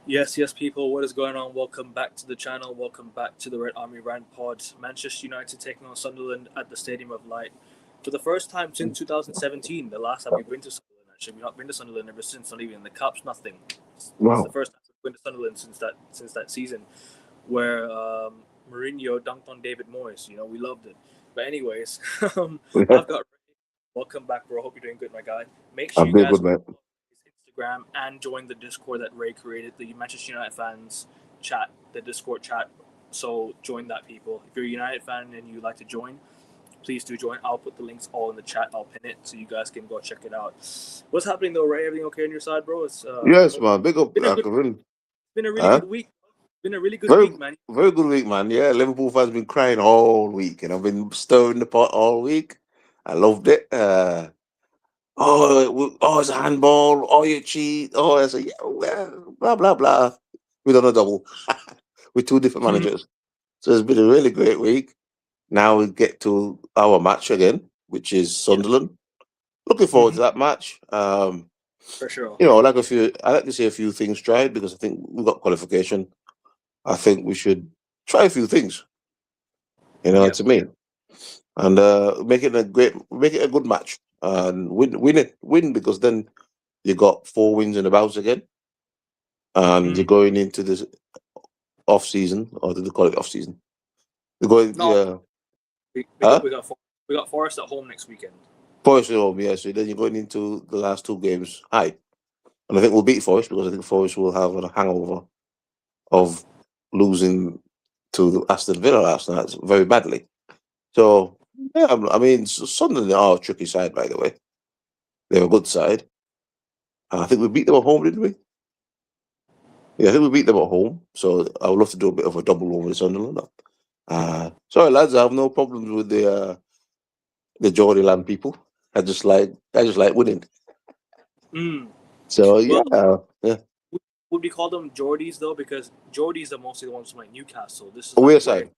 Yes, people. What is going on? Welcome back to the channel. Welcome back to the Red Army Rant Pod. Manchester United taking on Sunderland at the Stadium of Light for the first time since 2017. The last time we've been to Sunderland. Actually, we've not been to Sunderland ever since. Not even in the cups. Nothing. It's the Wow. first time we've been to Sunderland since that season, where Mourinho dunked on David Moyes. We loved it. But anyways, I've got welcome back, bro. Hope you're doing good, my guy. Make sure I'm you doing guys good, man. Instagram and join the Discord that Ray created, the Manchester United fans chat, the Discord chat. So join that, people. If you're a United fan and you'd like to join, please do join. I'll put the links all in the chat. I'll pin it so you guys can go check it out. What's happening though, Ray? Everything okay on your side, bro? It's Yes, man. Big up, been a good, Kevin. been a really Huh? good week. Been a really good Very, week, man. very good week, man. Yeah, Liverpool fans been crying all week, and I've been stirring the pot all week. I loved it. It's a handball. Oh, you cheat. Oh, it's a well, blah blah blah. We done a double with two different managers, so it's been a really great week. Now we get to our match again, which is Yeah, Sunderland. Looking forward mm-hmm, to that match. for sure. I like to see a few things tried because I think we've got qualification. I think we should try a few things, Yeah, to me, and make it a good match and win because then you got 4 wins in the bounce again, and you're mm. going into this off season, or did they call it off season? You're going, No, yeah, we got huh? we got Forest at home next weekend. Forest at home, yeah. So then you're going into the last two games high, and I think we'll beat Forest because I think Forest will have a hangover of losing to Aston Villa last night very badly. So yeah, I mean, Sunderland are a tricky side, by the way. They're a good side. I think we beat them at home, didn't we? Yeah, I think we beat them at home. So I would love to do a bit of a double over the Sunderland. Sorry, lads, I have no problems with the Geordie Land people. I just like winning. Mm. So Well, yeah. would we call them Geordies though? Because Geordies are mostly the ones from like Newcastle. This is like We're where side,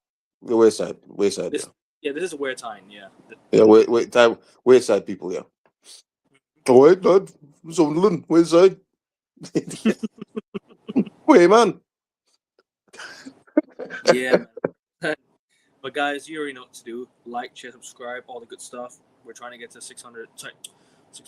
we're side, this. yeah, Yeah, this is where time. Yeah. yeah, we're side people, yeah. Oh wait, lad, Sunderland, we're side, wait, man. Yeah, man. But guys, you already know what to do. Like, share, subscribe, all the good stuff. We're trying to get to 600. Sorry,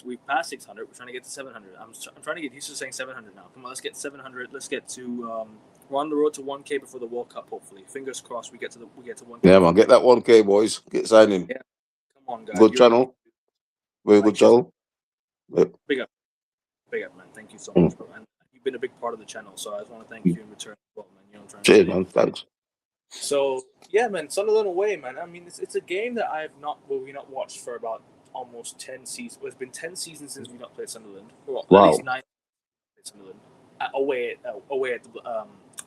we passed 600. We're trying to get to 700. I'm trying to get used to saying 700 now. Come on, let's get 700. Let's get to we're on the road to 1K before the World Cup. Hopefully, fingers crossed. We get to 1K Yeah, man, before the get World that 1K, boys. Get signing. Cup. Yeah, come on, guys. Good You already know what channel, to do. very Like, good share, channel. Yep. big up, big up, man. Thank you so Mm. much, bro. And you've been a big part of the channel, so I just want to thank Mm. you in return as well, man. You know what I'm trying to Cheers, say. man. Thanks. So yeah, man, Sunderland away, man. I mean, it's a game that we not watched for about almost 10 seasons. Well, it's been 10 seasons since we not played Sunderland. Well, at least Wow. 9 played Sunderland away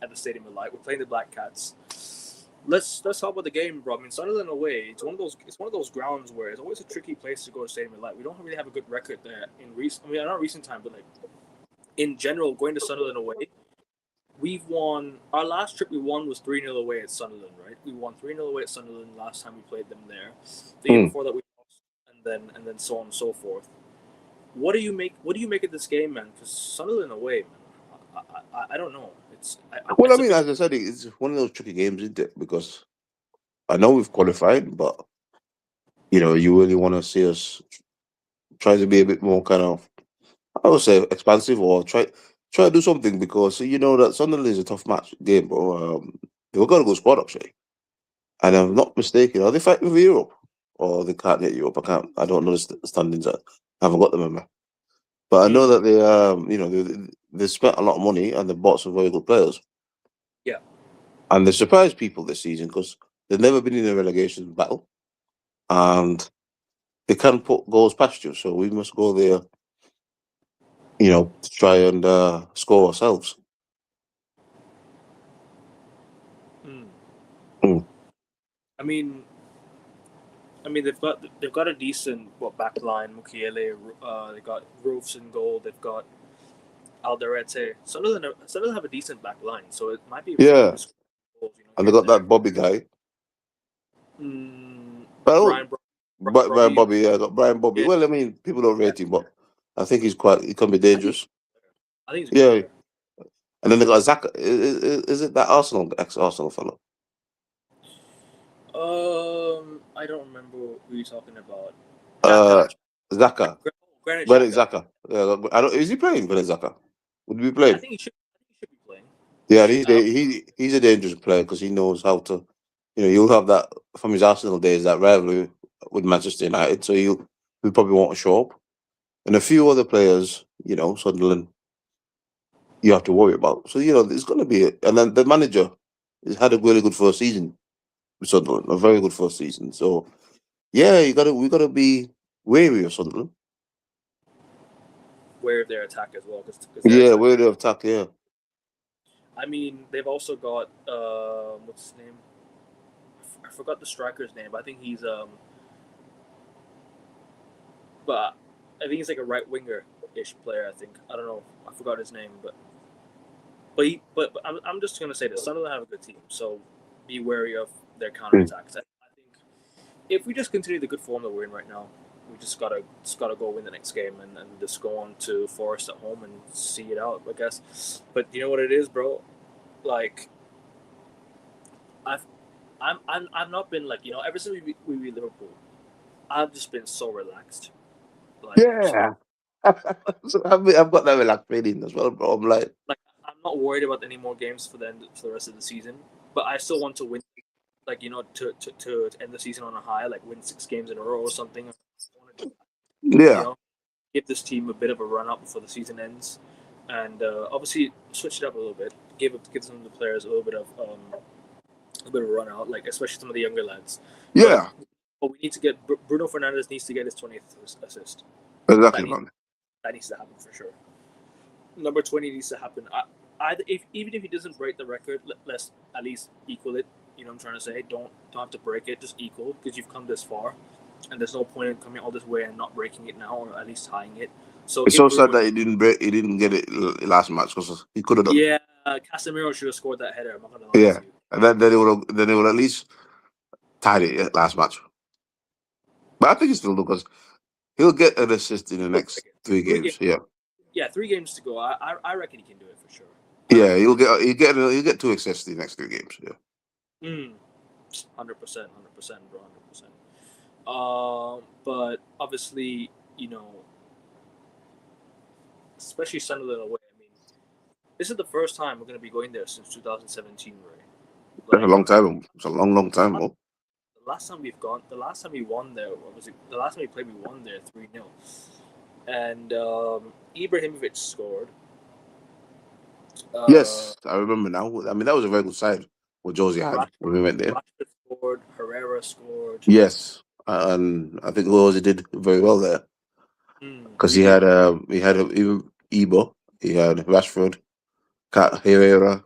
at the Stadium of Light. We're playing the Black Cats. Let's talk about the game, bro. I mean, Sunderland away. It's one of those grounds where it's always a tricky place to go to Stadium of Light. We don't really have a good record there in recent. I mean, not recent time, but like in general, going to Sunderland away, we've won our last trip we won was 3-0 away at Sunderland, right? We won 3-0 away at Sunderland last time we played them there. The year Mm. before that we lost, and then so on and so forth. What do you make of this game, man? Because Sunderland away, man. I don't know. Well, I It's a mean, bit as I said, it's one of those tricky games, isn't it? Because I know we've qualified, but you really want to see us try to be a bit more kind of, I would say, expansive, or try to do something because you know that Sunderland is a tough match game, bro. They've got a good squad actually, and I'm not mistaken. Are they fighting for Europe, or they can't get Europe? I don't know the standings. I haven't got them in. But I know mm, that they spent a lot of money and they bought some very good players, yeah. and they surprised people this season because they've never been in a relegation battle, and they can put goals past you. So we must go there, to try and score ourselves. Mm. Mm. I mean, they've got a decent back line. Mukiele, they got Roofs in goal. They've got Alderete. Sunderland have a decent back line, so it might be able to Yeah, even score goals, and they here and got there. that Bobby guy. Mm, Well, Brian Brian Brobby. Bobby, yeah, got Brian Bobby. Yeah, Well, I mean, people don't yeah. rate him, but I think he can be I think dangerous. I think he's a good Yeah, player. And then they got Zaka. Is it that Arsenal ex-Arsenal fellow? I don't remember who you're talking about. Uh, Jaka, Zaka. Granit Granit Xhaka. Xhaka. Yeah, I don't. Is he playing Granit Xhaka? Would he be Yeah, I playing? think he should. I think he should be playing. Yeah, Uh, he's a dangerous player because he knows how to. You'll have that from his Arsenal days, that rivalry with Manchester United. So he'll probably want to show up, and a few other players, Sunderland, you have to worry about. So there's going to be it, and then the manager has had a really good first season with Sunderland, a very good first season. So yeah, we gotta be wary of Sunderland. where their attack as well, because their Yeah, attack. wary of attack. Yeah, I mean, they've also got what's his name? I forgot the striker's name. But I think he's but I think he's like a right winger ish player. I think I don't know. I forgot his name, but I'm just gonna say this: Sunderland have a good team, so be wary of their Mm. counterattacks. I think if we just continue the good form that we're in right now, we just gotta go win the next game and just go on to Forest at home and see it out, I guess. But you know what it is, bro? Like I've I've not been like ever since we beat Liverpool, I've just been so relaxed. Like Yeah. So I've got that relaxed feeling as well, bro. I'm like, like I'm not worried about any more games for the rest of the season, but I still want to win. Like to end the season on a high, like win 6 games in a row or something. I want to do that. yeah, Give this team a bit of a run up before the season ends, and obviously switch it up a little bit. Give some of the players a bit of a run out, like especially some of the younger lads. But yeah, but we need to get Bruno Fernandes needs to get his 20th assist. That exactly, needs man. that needs to happen for sure. Number 20 needs to happen. If even if he doesn't break the record, let's at least equal it. You know what I'm trying to say? Don't have to break it, just equal because you've come this far, and there's no point in coming all this way and not breaking it now, or at least tying it. So It's give so sad Bruno. that he didn't get it last match because he could have done. Yeah, Casemiro should have scored that header. I'm not gonna lie Yeah, to you. and then they would at least tied it last match. But I think he still do because he'll get an assist in the He'll break next it. three Three games. games. Yeah, Yeah, 3 games to go. I reckon he can do it for sure. I yeah, reckon he can. he'll get 2 assists in the next 3 games. Yeah, 100%, 100%, bro, 100%. But obviously, especially Sunderland away. I mean, this is the first time we're going to be going there since 2017, Ray. that's a Like long time. It's a long, long time. Bro. the last time we won there, what was it? The last time we played, we won there 3-0, and Ibrahimovic scored. Uh, Yes, I remember now. I mean, that was a very good side what Josie had when we went there. Rashford scored. Herrera scored. Yes, and I think Josie did very well there because We did. he had even Ebo, he had Rashford, Cat Herrera.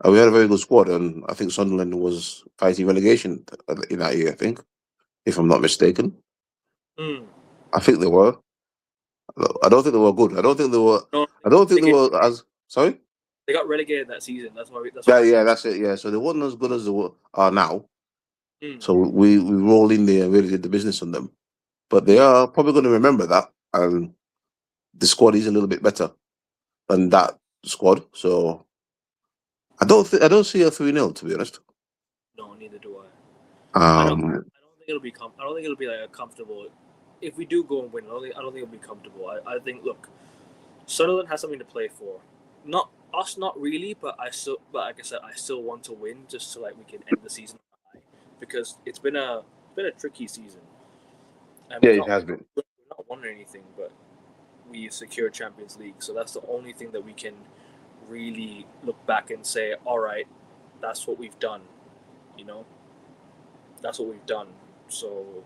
We had a very good squad, and I think Sunderland was fighting relegation in that year. I think, if I'm not mistaken, Mm. I think they were. I don't think they were good. I don't think they were. No, I don't think they were as. Sorry. they got relegated that season. That's Yeah, why I yeah, said. that's it. Yeah, so they weren't as good as are now. Mm. So we rolled in there and really did the business on them. But they Mm. are probably going to remember that, and the squad is a little bit better than that squad. So I don't see a 3-0 to be honest. No, neither do I. Um, I don't think it'll be. I don't think it'll be like a comfortable. If we do go and win, I don't think it'll be comfortable. I think look, Sunderland has something to play for. Not us, not really, but I still. But like I said, I still want to win just so like we can end the season high because it's been a tricky season and yeah, it has been. we've not won anything, but we secured Champions League, so that's the only thing that we can really look back and say, all right, that's what we've done. You know, that's what we've done. So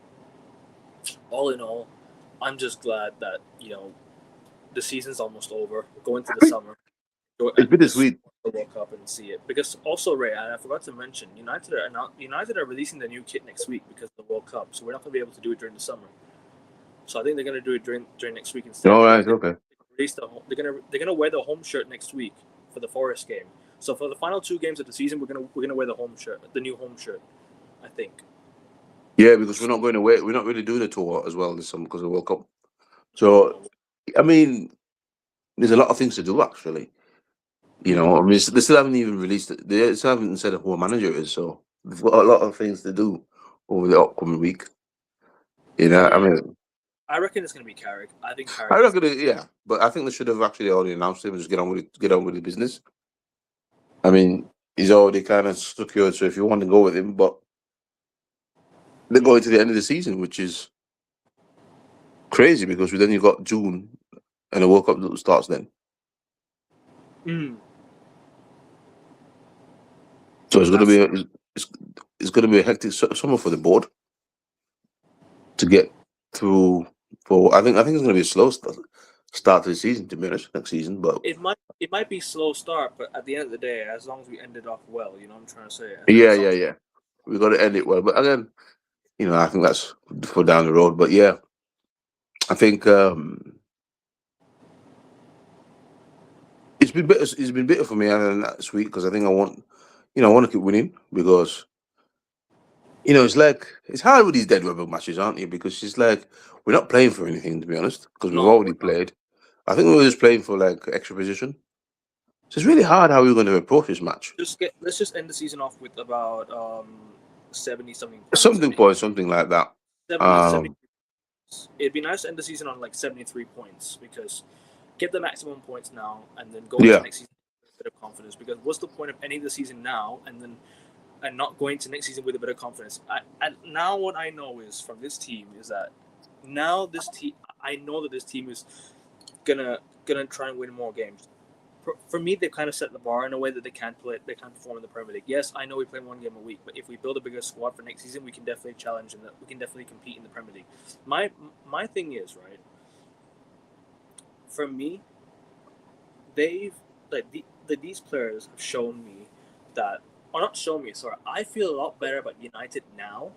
all in all, I'm just glad that the season's almost over. We're going to the summer. Go It's and been this just week. watch the World Cup and see it. Because also, Ray, and I forgot to mention, United are releasing the new kit next week because of the World Cup. So we're not going to be able to do it during the summer. So I think they're going to do it during next week instead. All They're right, going to okay. release they're gonna wear the home shirt next week for the Forest game. So for the final 2 games of the season, we're gonna wear the home shirt, the new home shirt, I think. Yeah, because we're not going away. We're not really doing a tour as well this summer because of the World Cup. No, So no. I mean, there's a lot of things to do actually. You know, I mean, they still haven't even released it. They still haven't said who a manager is, so they've got a lot of things to do over the upcoming week. You know, I Yeah, mean, I reckon it's gonna be Carrick. I think I Carrick is. reckon, yeah, but I think they should have actually already announced him and just get on with the business. I mean, he's already kind of secured, so if you want to go with him, but they're going to the end of the season, which is crazy because then you've got June and the World Cup starts then. Mm, So it's going to that's be it's, it's going to be a hectic summer for the board to get through. For I think it's going to be a slow start to the season, to be honest, next season. But it might be slow start, but at the end of the day, as long as we end it off well, you know what I'm trying to say. yeah, As long yeah, as yeah, we got to end it well. But again, I think that's for down the road. But yeah, I think it's been bitter. It's been bitter for me and this week because I think I want to keep winning because it's like it's hard with these dead rubber matches, aren't you? Because it's like we're not playing for anything, to be honest, because we've no, already we're not. played. I think we were just playing for like extra position. So it's really hard how we're going to approach this match. Let's just end the season off with about 70 something points. Something point, something like that. 70. Um, It'd be nice to end the season on like 73 points because get the maximum points now and then go into yeah, next season with a bit of confidence. Because what's the point of ending the season now and not going to next season with a bit of confidence? Now what I know is from this team is that now this team, I know that this team is gonna try and win more games. For me, they've kind of set the bar in a way that they can't perform in the Premier League. Yes, I know we play one game a week, but if we build a bigger squad for next season, we can definitely challenge and we can definitely compete in the Premier League. My thing is right. For me, they've these players have shown me that, or not shown me. Sorry, I feel a lot better about United now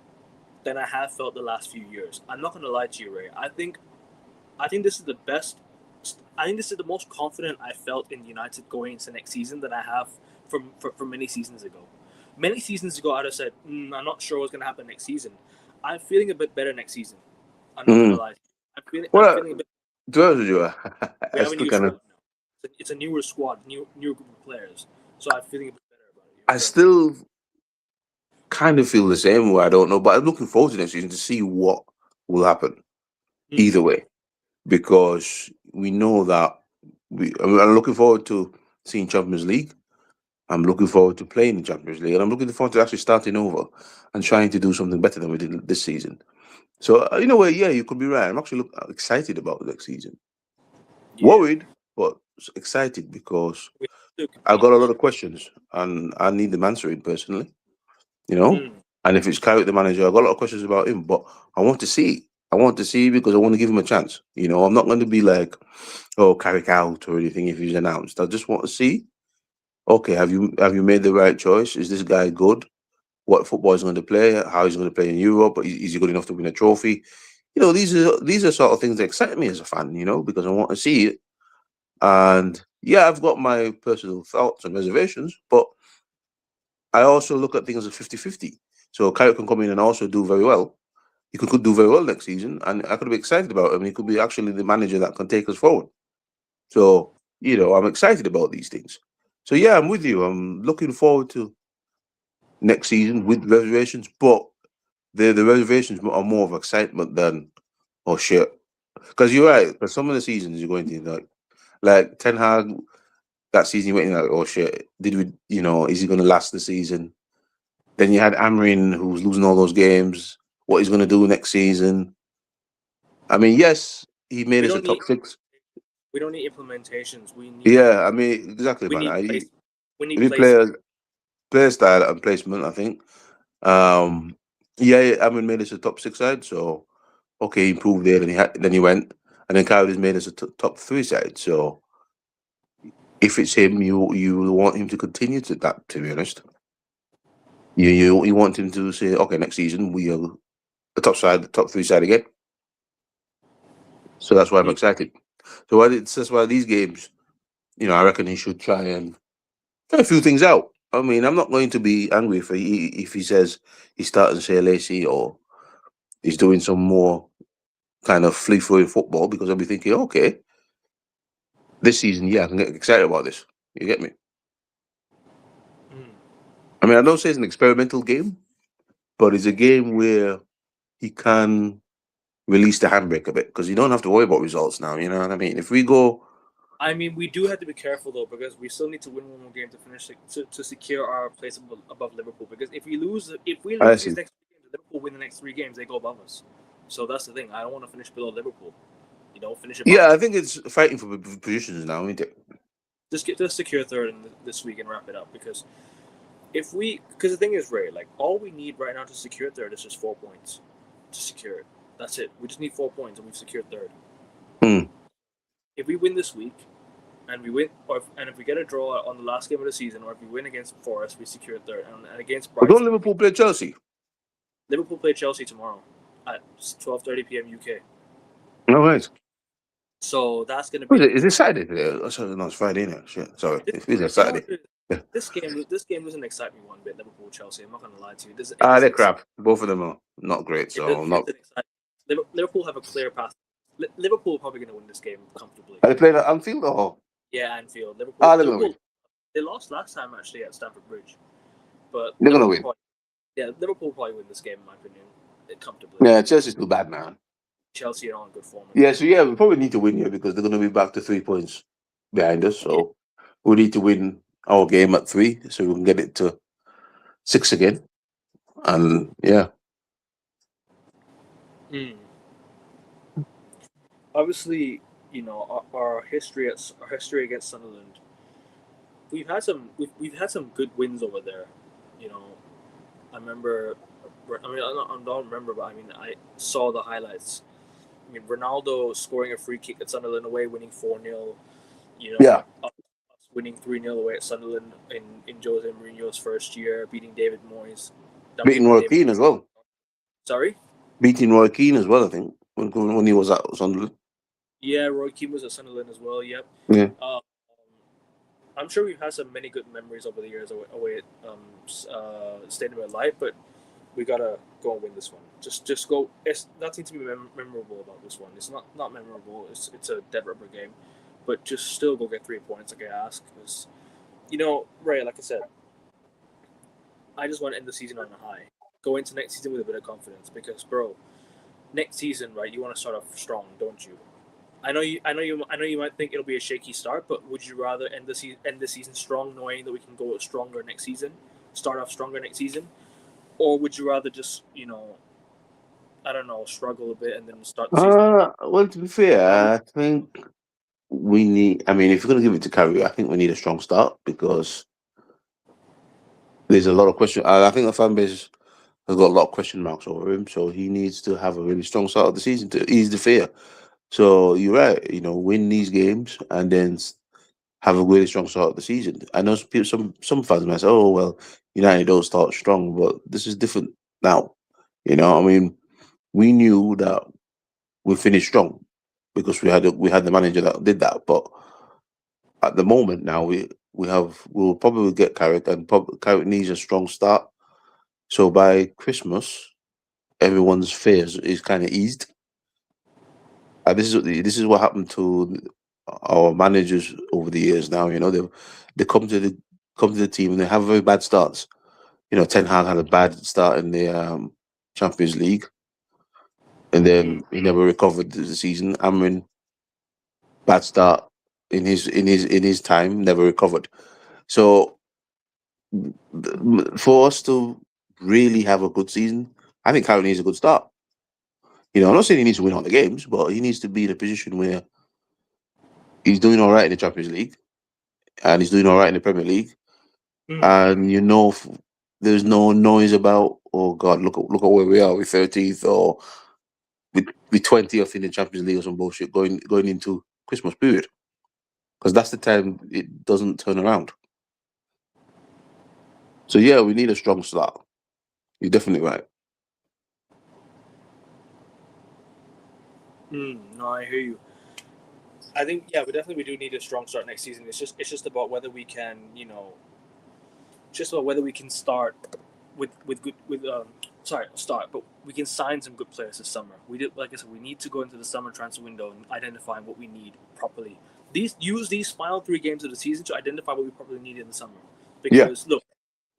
than I have felt the last few years. I'm not gonna lie to you, Ray. I think this is the best. I think this is the most confident I felt in United going into next season than I have from many seasons ago. Many seasons ago, I'd have said, I'm not sure what's going to happen next season. I'm feeling a bit better next season. I'm not going to mm. lie. I'm Well, feeling a bit. to be honest with you, We I have a still new kind of, squad now. It's a newer squad, new group of players. So I'm feeling a bit better about it. You know I what I'm trying to say? still kind of feel the same way. I don't know, but I'm looking forward to next season to see what will happen either way because we know that I'm looking forward to seeing Champions League. I'm looking forward to playing the Champions League, and I'm looking forward to actually starting over and trying to do something better than we did this season. So, in a way, yeah, you could be right. I'm actually excited about the next season. Yeah, Worried, but excited because we have to I've compete got a this lot year. of questions and I need them answering personally, you know? Mm, And if it's Carrick, the manager, I've got a lot of questions about him, but I want to see. I want to see because I want to give him a chance. I'm not going to be like, oh, Carrick out or anything if he's announced. I just want to see, okay, have you made the right choice? Is this guy good? What football he's going to play? How he's going to play in Europe? Is he good enough to win a trophy? These are sort of things that excite me as a fan, because I want to see it. And yeah, I've got my personal thoughts and reservations, but I also look at things as 50-50. So Carrick can come in and also do very well. He could do very well next season, and I could be excited about him. He could be actually the manager that can take us forward. So, I'm excited about these things. So yeah, I'm with you. I'm looking forward to next season with reservations, but the reservations are more of excitement than oh shit. Because you're yeah, right. For some of the seasons you're going to like Ten Hag that season you went in like oh shit. Did we is he going to last the season? Then you had Amrin who was losing all those games. What he's going to do next season? I mean, yes, he made we us a don't top need six. we don't need implementations. We need Yeah, I mean exactly, we man. need I place we need we places. player style and placement. I think. Um, yeah, Amrin made us a top six side, so okay, he improved there. Then he went, and then Kyle has made us a top three side. So if it's him, you want him to continue to that. To be honest, you want him to say, okay, next season we are the top side, the top three side again. So that's why I'm Mm, excited. So that's why these games, I reckon he should try a few things out. I mean, I'm not going to be angry if he says he's starting to say Lacey or he's doing some more kind of free flowing football because I'll be thinking, okay, this season, yeah, I can get excited about this. You get me? mean, I don't say it's an experimental game, but it's a game where he can release the handbrake a bit because you don't have to worry about results now. You know what I mean? If we go, I mean, we do have to be careful though because we still need to win one more game to finish to secure our place above Liverpool. Because if we I lose see. these next 3 games, Liverpool win the next 3 games, they go above us. So that's the thing. I don't want to finish below Liverpool. Finish above Yeah, I them. think it's fighting for positions now, isn't it? Just get to secure third in this week and wrap it up. Because the thing is, Ray, like all we need right now to secure third is just 4 points to secure it. That's it. We just need 4 points and we've secured third. Hmm. If we win this week, and we win, and if we get a draw on the last game of the season, or if we win against Forest, we secure third. And against But don't Brighton, Liverpool play Chelsea? Liverpool play Chelsea tomorrow at 12:30 p.m. UK. No, right. So that's going to What be is the it? Is it Saturday today? Oh, sorry, no, it's Friday, isn't it? Shit, sorry. this, It is a you know what? Saturday. Yeah. This game doesn't excite me one bit. Liverpool Chelsea. I'm not going to lie to you. They're crap. Both of them are not great. So I'm It not. doesn't excite me. Liverpool have a clear path. Liverpool are probably going to win this game comfortably. Are they playing at Anfield or? Yeah, Anfield. They're gonna win. They lost last time actually at Stamford Bridge, but They're gonna win. Liverpool will probably win this game in my opinion, comfortably. Yeah, Chelsea's too bad, man. Chelsea are on good form. Yeah, so yeah, we probably need to win here because they're gonna be back to 3 points behind us. So we need to win our game at 3 so we can get it to 6 again. And yeah. Obviously, our history against Sunderland. We've had some good wins over there. I remember. I mean, I don't remember, but I mean, I saw the highlights. I mean, Ronaldo scoring a free kick at Sunderland away, winning 4-0. Yeah. Us winning 3-0 away at Sunderland in Jose Mourinho's first year, beating David Moyes. Beating Roy Keane as well. Sorry? Beating Roy Keane as well, I think, when he was at Sunderland. Yeah, Roy Keane was at Sunderland as well, yep. Yeah. I'm sure we've had many good memories over the years away at Stadium of Light, but we gotta go and win this one. Just go. It's nothing to be memorable about this one. It's not memorable. It's a dead rubber game, but just still go get 3 points, like I ask. Because, Ray, like I said, I just want to end the season on a high. Go into next season with a bit of confidence, because, bro, next season, right? You want to start off strong, don't you? I know you might think it'll be a shaky start, but would you rather end the season strong, knowing that we can go stronger next season, start off stronger next season, or would you rather just I don't know, struggle a bit and then start the season? Well, to be fair, I think we need. I mean, if you're going to give it to Carey, I think we need a strong start because there's a lot of question. I think the fan base has got a lot of question marks over him, so he needs to have a really strong start of the season to ease the fear. So you're right. Win these games and then have a really strong start of the season. I know some fans might say, "Oh well, United don't start strong," but this is different now. I mean, we knew that we finished strong because we had the manager that did that. But at the moment now, we'll probably get Carrick, and Carrick needs a strong start. So by Christmas, everyone's fears is kind of eased. This is what happened to our managers over the years. Now they come to the team and they have very bad starts. Ten Hag had a bad start in the Champions League, and then he never recovered the season. Amrin, bad start in his time, never recovered. So for us to really have a good season, I think Carroll needs a good start. I'm not saying he needs to win all the games, but he needs to be in a position where he's doing all right in the Champions League and he's doing all right in the Premier League, and there's no noise about, oh God, look at where we are, we're 13th or we 20th in the Champions League or some bullshit going into Christmas period, because that's the time it doesn't turn around. So yeah, we need a strong start. You're definitely right. No, I hear you. I think we do need a strong start next season. It's just about whether we can start with good start, but we can sign some good players this summer. Like I said, we need to go into the summer transfer window and identify what we need properly. Use these final 3 games of the season to identify what we probably need in the summer. Because look,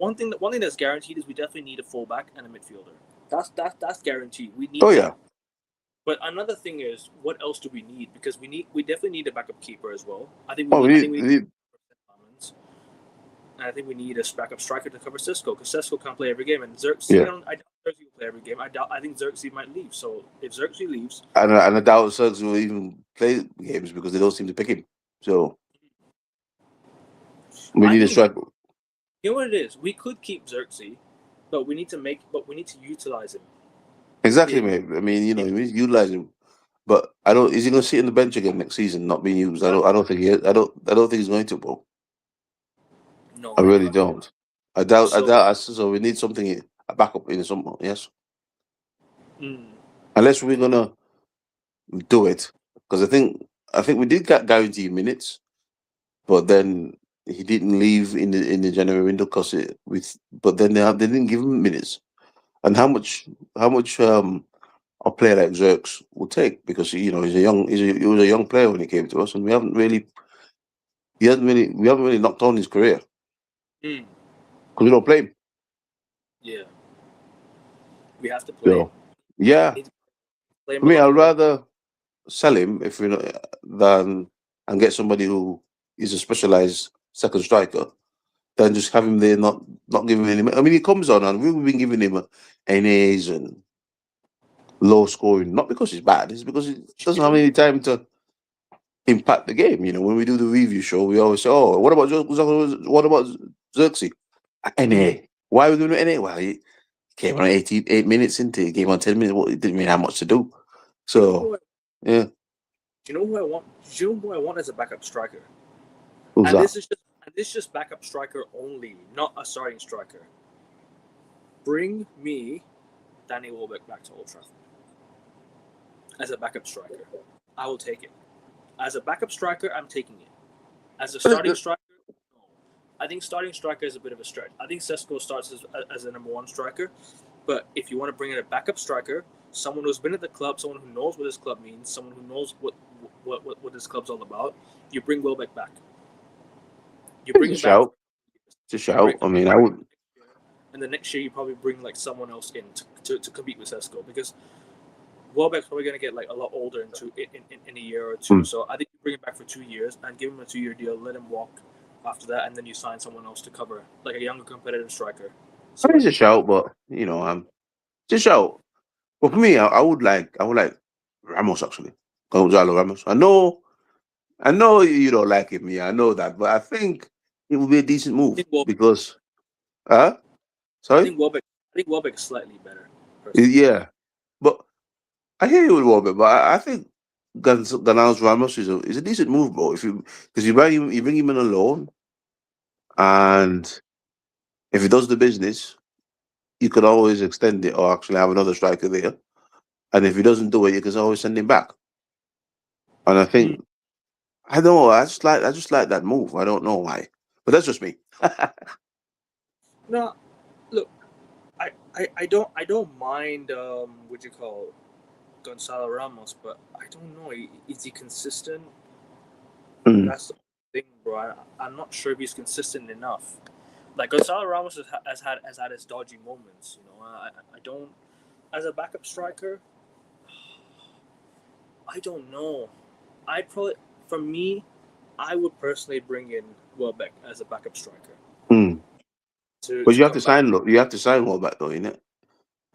one thing that's guaranteed is we definitely need a fullback and a midfielder. That's guaranteed. We need. Oh yeah. But another thing is, what else do we need? Because we definitely need a backup keeper as well. I think Oh, we we need need and I think we need a backup striker to cover Cisco because Cisco can't play every game, and Xerxes. yeah. I doubt Xerxes will play every game. I think Xerxes might leave. So if Xerxes leaves, And I doubt Suggs will even play games because they don't seem to pick him. So we I need a think striker. you know what it is. We could keep Xerxes, but we need to utilize him. Exactly, In, mate. I mean, you know, we utilize him. But I don't. Is he going to sit on the bench again next season, not being used? I don't. I don't think he. I don't. I don't think he's going to, bro. no, I I really know. don't. I doubt. I So, doubt. So we need something, a backup in some. Yes, mm, unless we're gonna do it, because I think we did get guaranteed minutes, but then he didn't leave in the January window because it with. But then they didn't give him minutes. And how much a player like Zerks will take because you know he was a young player when he came to us, and we haven't really knocked on his career mm, because we don't play him. yeah, we have to play him. So yeah, We need to play him I a mean lot I'd more. rather sell him if we know than and get somebody who is a specialized second striker than just have him there not giving him. I mean he comes on and we've been giving him NAs and low scoring not because he's bad, it's because he doesn't You have know, any time to impact the game. You know, when we do the review show, we always say, "Oh, what about Xerxes? NA? Why are we going to NA? Well, he came on 8 minutes into it, came on 10 minutes. Well, it didn't really have much to do. you know So, who I, yeah, you know who I want. You know who I want as a backup striker, who's and that? this is just backup striker only, not a starting striker. Bring me Danny Welbeck back to Old Trafford as a backup striker. I will take it. As a backup striker, I'm taking it. As a starting striker, no. I think starting striker is a bit of a stretch. I think Sesko starts as a number one striker, but if you want to bring in a backup striker, someone who's been at the club, someone who knows what this club means, someone who knows what this club's all about, you bring Welbeck back. You It's bring a him back. shout. It's a You bring, shout. I mean, I would. and the next year you probably bring like someone else in to compete with Sesko because Welbeck's probably going to get like a lot older in a year or two. Hmm. So I think you bring him back for 2 years and give him a 2-year deal, let him walk after that, and then you sign someone else to cover, like a younger competitive striker. I mean, So it's a shout, but you know, it's a shout. But for me, I would like Ramos actually. Gonzalo Ramos. I know you don't like him, yeah, I know that, but I think it would be a decent I move think Welbeck, because, I sorry, think Welbeck, I think Welbeck is slightly better personally. yeah, but I hear you with Robert, but I think Gonzalo Ramos is a decent move, bro. If because you bring him in alone, and if he does the business, you could always extend it or actually have another striker there. And if he doesn't do it, you can always send him back. And I Mm. think I don't know. I just like that move. I don't know why, but that's just me. No, look, I don't mind what you call Gonzalo Ramos, but I don't know. Is he consistent? Mm. That's the thing, bro. I'm not sure if he's consistent enough. Like Gonzalo Ramos has had his dodgy moments. You know, I don't as a backup striker. I don't know. I'd probably for me, I would personally bring in Welbeck as a backup striker Mm. to But to you have to come back. sign. You have to sign all that though, innit?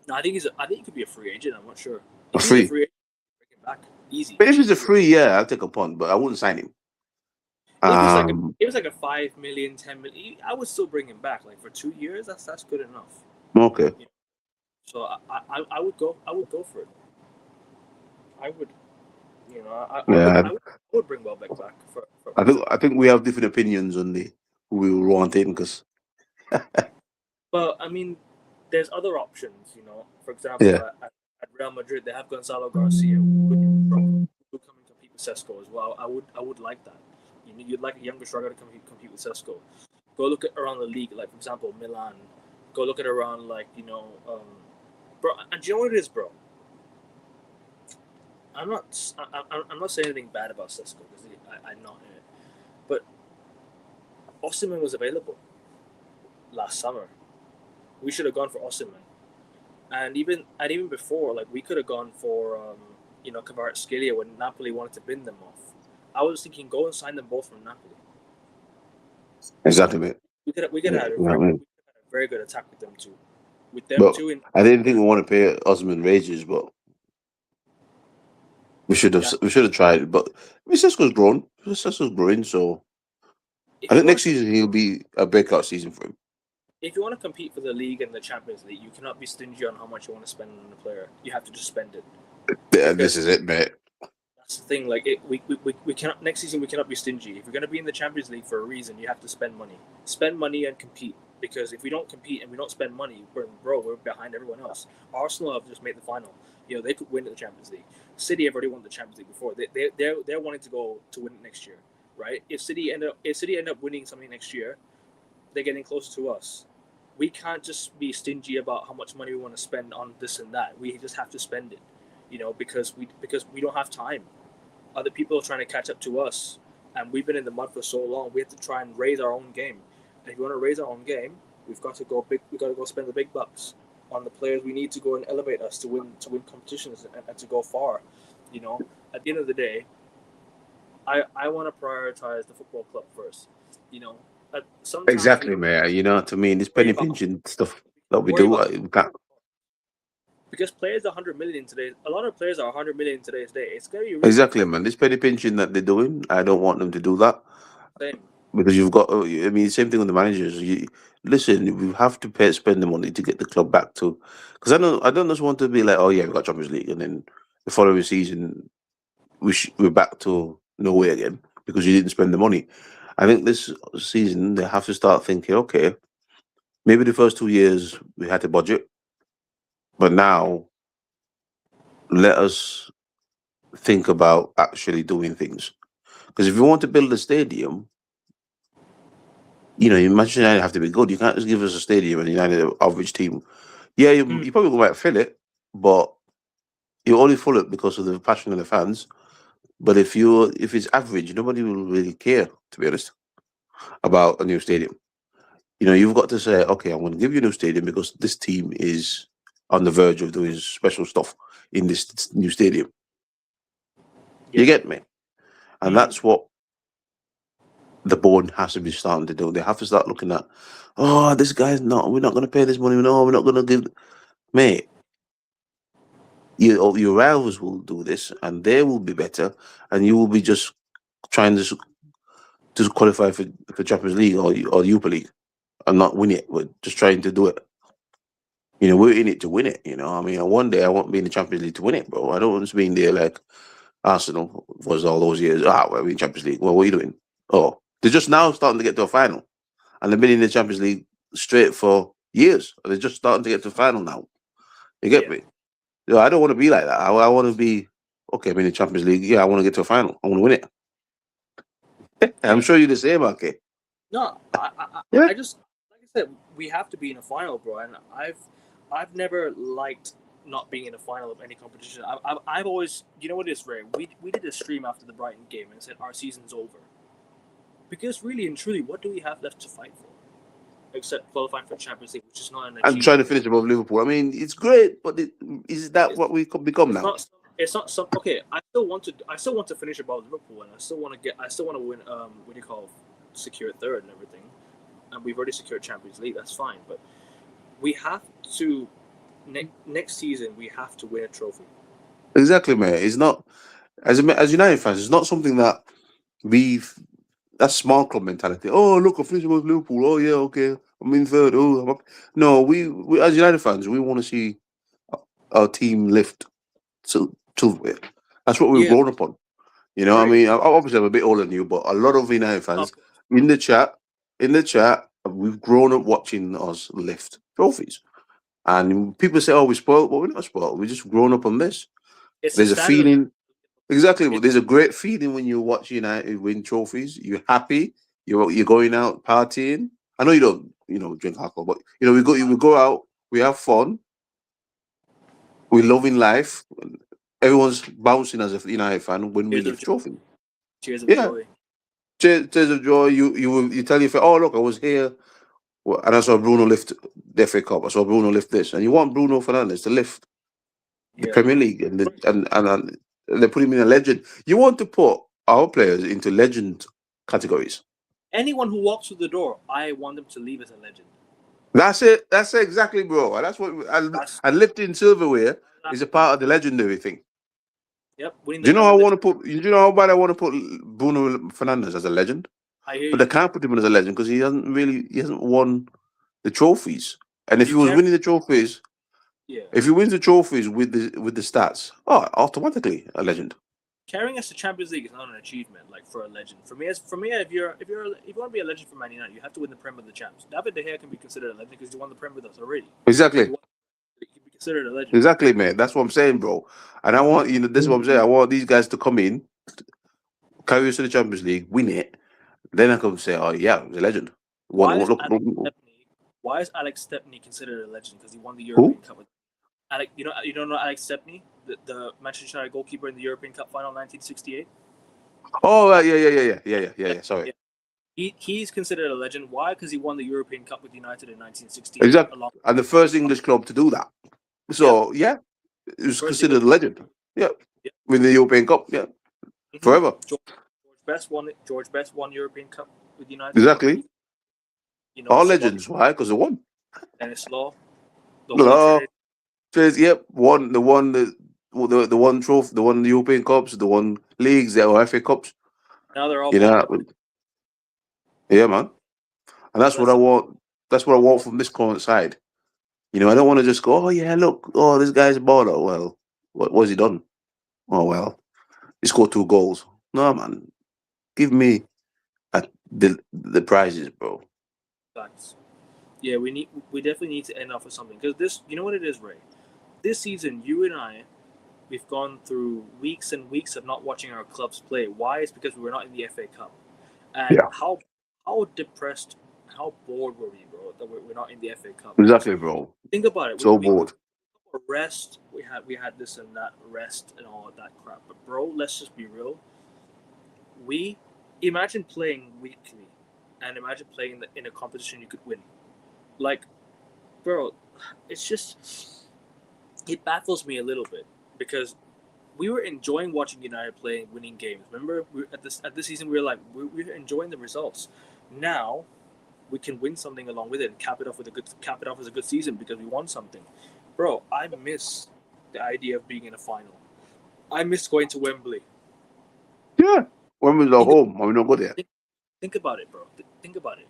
No, I think he could be a free agent. I'm not sure. A If he's a free. free agent, bring him back easy, But if it's a easy. free, yeah, I'll take a punt, but I wouldn't sign him. If he's like Um. it was like a 5 million, 10 million, I would still bring him back. Like for 2 years, that's good enough. Okay. You know? So I would go for it. I would, Yeah. I would bring Welbeck back I for think sure. I think we have different opinions on the who we will want in because But I mean, there's other options. For example, yeah. at Real Madrid, they have Gonzalo Garcia, who come and compete with Sesko as well. I would like that. You'd like a younger striker to compete with Sesko. Go look at around the league, like for example, Milan. Go look at around bro. And do you know what it is, bro? I'm not saying anything bad about Sesko because I'm not in it. But Osimhen was available last summer. We should have gone for Osimhen, and even before, like we could have gone for Kvaratskhelia when Napoli wanted to bin them off. I was thinking, go and sign them both from Napoli. Exactly, mate. We could have Yeah, had you know what I mean? a very good attack with them too. With them But too, and I didn't think we want to pay Osman wages, but yeah, we should have tried it. But Visesco's grown. Visesco's growing, so if I you think want next to season he'll be a breakout season for him. if you want to compete for the league and the Champions League, you cannot be stingy on how much you want to spend on a player. You have to just spend it Yeah, this because is it, mate. that's the thing. Like we cannot next season we cannot be stingy. If you're going to be in the Champions League for a reason, you have to spend money and compete. Because if we don't compete and we don't spend money, we're behind everyone else. Arsenal have just made the final. They could win the Champions League. City have already won the Champions League before. They're wanting to go to win it next year, right? If City end up winning something next year, they're getting closer to us. We can't just be stingy about how much money we want to spend on this and that. We just have to spend it, because we don't have time. Other people are trying to catch up to us, and we've been in the mud for so long. We have to try and raise our own game. And if you want to raise our own game, we've got to go big. We've got to go spend the big bucks on the players we need to go and elevate us to win competitions and to go far. At the end of the day, I want to prioritize the football club first. You know, sometimes we Exactly, mate. You know what I mean? This worry penny about pinching stuff that we worry do, about we can't. because players are 100 million today. A lot of players are 100 million today's day. It's gonna be really Exactly, difficult. man. This penny pinching that they're doing, I don't want them to do that Same. because you've got. I mean, same thing with the managers. Listen, we have to spend the money to get the club back to. Because I don't just want to be like, oh yeah, we got Champions League, and then the following season we're back to nowhere again because you didn't spend the money. I think this season they have to start thinking, okay, maybe the first 2 years we had a budget, but now let us think about actually doing things. Because if you want to build a stadium, Manchester United have to be good. You can't just give us a stadium and United are average team. Yeah, Mm. you probably might fill it, but you only fill it because of the passion of the fans. But if it's average, nobody will really care, to be honest, about a new stadium. You've got to say, okay, I'm going to give you a new stadium because this team is on the verge of doing special stuff in this new stadium. You Yeah. get me? And Mm. that's what the board has to be starting to do. They have to start looking at, oh, this guy's not. We're not going to pay this money. No, we're not going to give. Mate, your rivals will do this, and they will be better, and you will be just trying to just qualify for Champions League or Europa League and not win it. We're just trying to do it. We're in it to win it. I mean, one day I won't be in the Champions League to win it, bro. I don't want to be in there like Arsenal was all those years. We're in Champions League. Well, what are you doing? Oh, they're just now starting to get to a final, and they've been in the Champions League straight for years. They're just starting to get to the final now. You get Yeah. me? I don't want to be like that. I want to be okay. I'm in the Champions League. Yeah, I want to get to a final. I want to win it. I'm Yeah. sure you're the same, okay? No, Yeah, I just like I said, we have to be in a final, bro. And I've never liked not being in a final of any competition. I've always, what it is, Ray. We did a stream after the Brighton game and said our season's over because really and truly, what do we have left to fight for except qualifying for Champions League, which is not an I'm trying to achievement. finish above Liverpool. I mean, it's great, but is that It's, what we could become it's now? not. It's not some. Okay, I still want to finish above Liverpool, and I still want to win. What do you call? Secure third and everything. And we've already secured Champions League. That's fine, but we have to next season we have to win a trophy. Exactly, mate. It's not as United fans. It's not something that we've. That's small club mentality. Oh, look, I finished above Liverpool. Oh, yeah, okay. I'm in third. Oh, I'm up. No, we as United fans, we want to see our team lift to it. That's what we've Yeah, grown up on. I Ray. mean, obviously I'm a bit older than you, but a lot of United Of fans course. in the chat, in the chat, we've grown up watching us lift trophies. And people say, "Oh, we're spoiled," but we're not spoiled. We're just grown up on this. It's a There's a standard. feeling, exactly. It, There's a great feeling when you watch United win trophies. You're happy. You're going out partying. I know you don't, drink alcohol, but we go out. We have fun. We're loving life. Everyone's bouncing as a United fan when we tears of lift joy. trophies. Tears of Yeah, joy. tears of joy. You tell your friend, oh look, I was here Well, and I saw Bruno lift the FA Cup. I saw Bruno lift this, and you want Bruno Fernandes to lift the Yeah. Premier League, and they put him in a legend. You want to put our players into legend categories. Anyone who walks through the door, I want them to leave as a legend. That's it. That's it exactly, bro. And that's what. That's And lifting silverware that, is a part of the legendary thing. yep. Winning Do the you know how I Premier want League. to put? Do you know how bad I want to put Bruno Fernandes as a legend? I hear But they you. can't put him as a legend because he hasn't won the trophies. And if You he was can't. winning the trophies, Yeah. if he wins the trophies with the stats, automatically a legend. Carrying us to Champions League is not an achievement like for a legend. For me, if you want to be a legend for Man United, you have to win the Prem with the champs. David De Gea can be considered a legend because he won the Prem with us already. Exactly. He can be considered a legend. Exactly, man. That's what I'm saying, bro. And I want this is what I'm saying. I want these guys to come in, carry us to the Champions League, win it. Then I can say, oh yeah, he's a legend. Why is Alex Stepney considered a legend? Because he won the Who? European Cup with Alex. You don't know Alex Stepney, the Manchester United goalkeeper in the European Cup final 1968. Oh, yeah. Sorry. He's considered a legend. Why? Because he won the European Cup with United in 1968. Exactly. And the first English club to do that. So yeah, it was considered a legend. Yeah. Yeah. With the European Cup. Yeah. Mm-hmm. Forever. George Best won European Cup with United. Exactly. You know, All legends. Why? Because they won. Dennis Law. Yep. Won the one trophy, the one European Cups, the one leagues, the FA Cups. Now they're all yeah, man. And that's what I want. That's what I want from this current side. I don't want to just go, oh yeah, look, this guy's a baller. Well, what's he done? Oh well, he scored 2 goals. No, man, give me the prizes, bro. Facts. Yeah, we definitely need to end off with something because this, you know what it is, Ray. This season, you and I, we've gone through weeks and weeks of not watching our clubs play. Why? It's because we were not in the FA Cup, and how depressed, how bored were we, bro, that we're not in the FA Cup? Exactly, bro. Think about it. So bored. Rest. We had this and that rest and all of that crap. But bro, let's just be real. We imagine playing weekly, and imagine playing in a competition you could win. Like, bro, it's just it baffles me a little bit because we were enjoying watching United play and winning games. Remember, at this season we were enjoying the results. Now we can win something along with it and cap it off as a good season because we won something. Bro, I miss the idea of being in a final. I miss going to Wembley. Yeah, Wembley's our home. We're not good there. Think about it, bro. Think about it.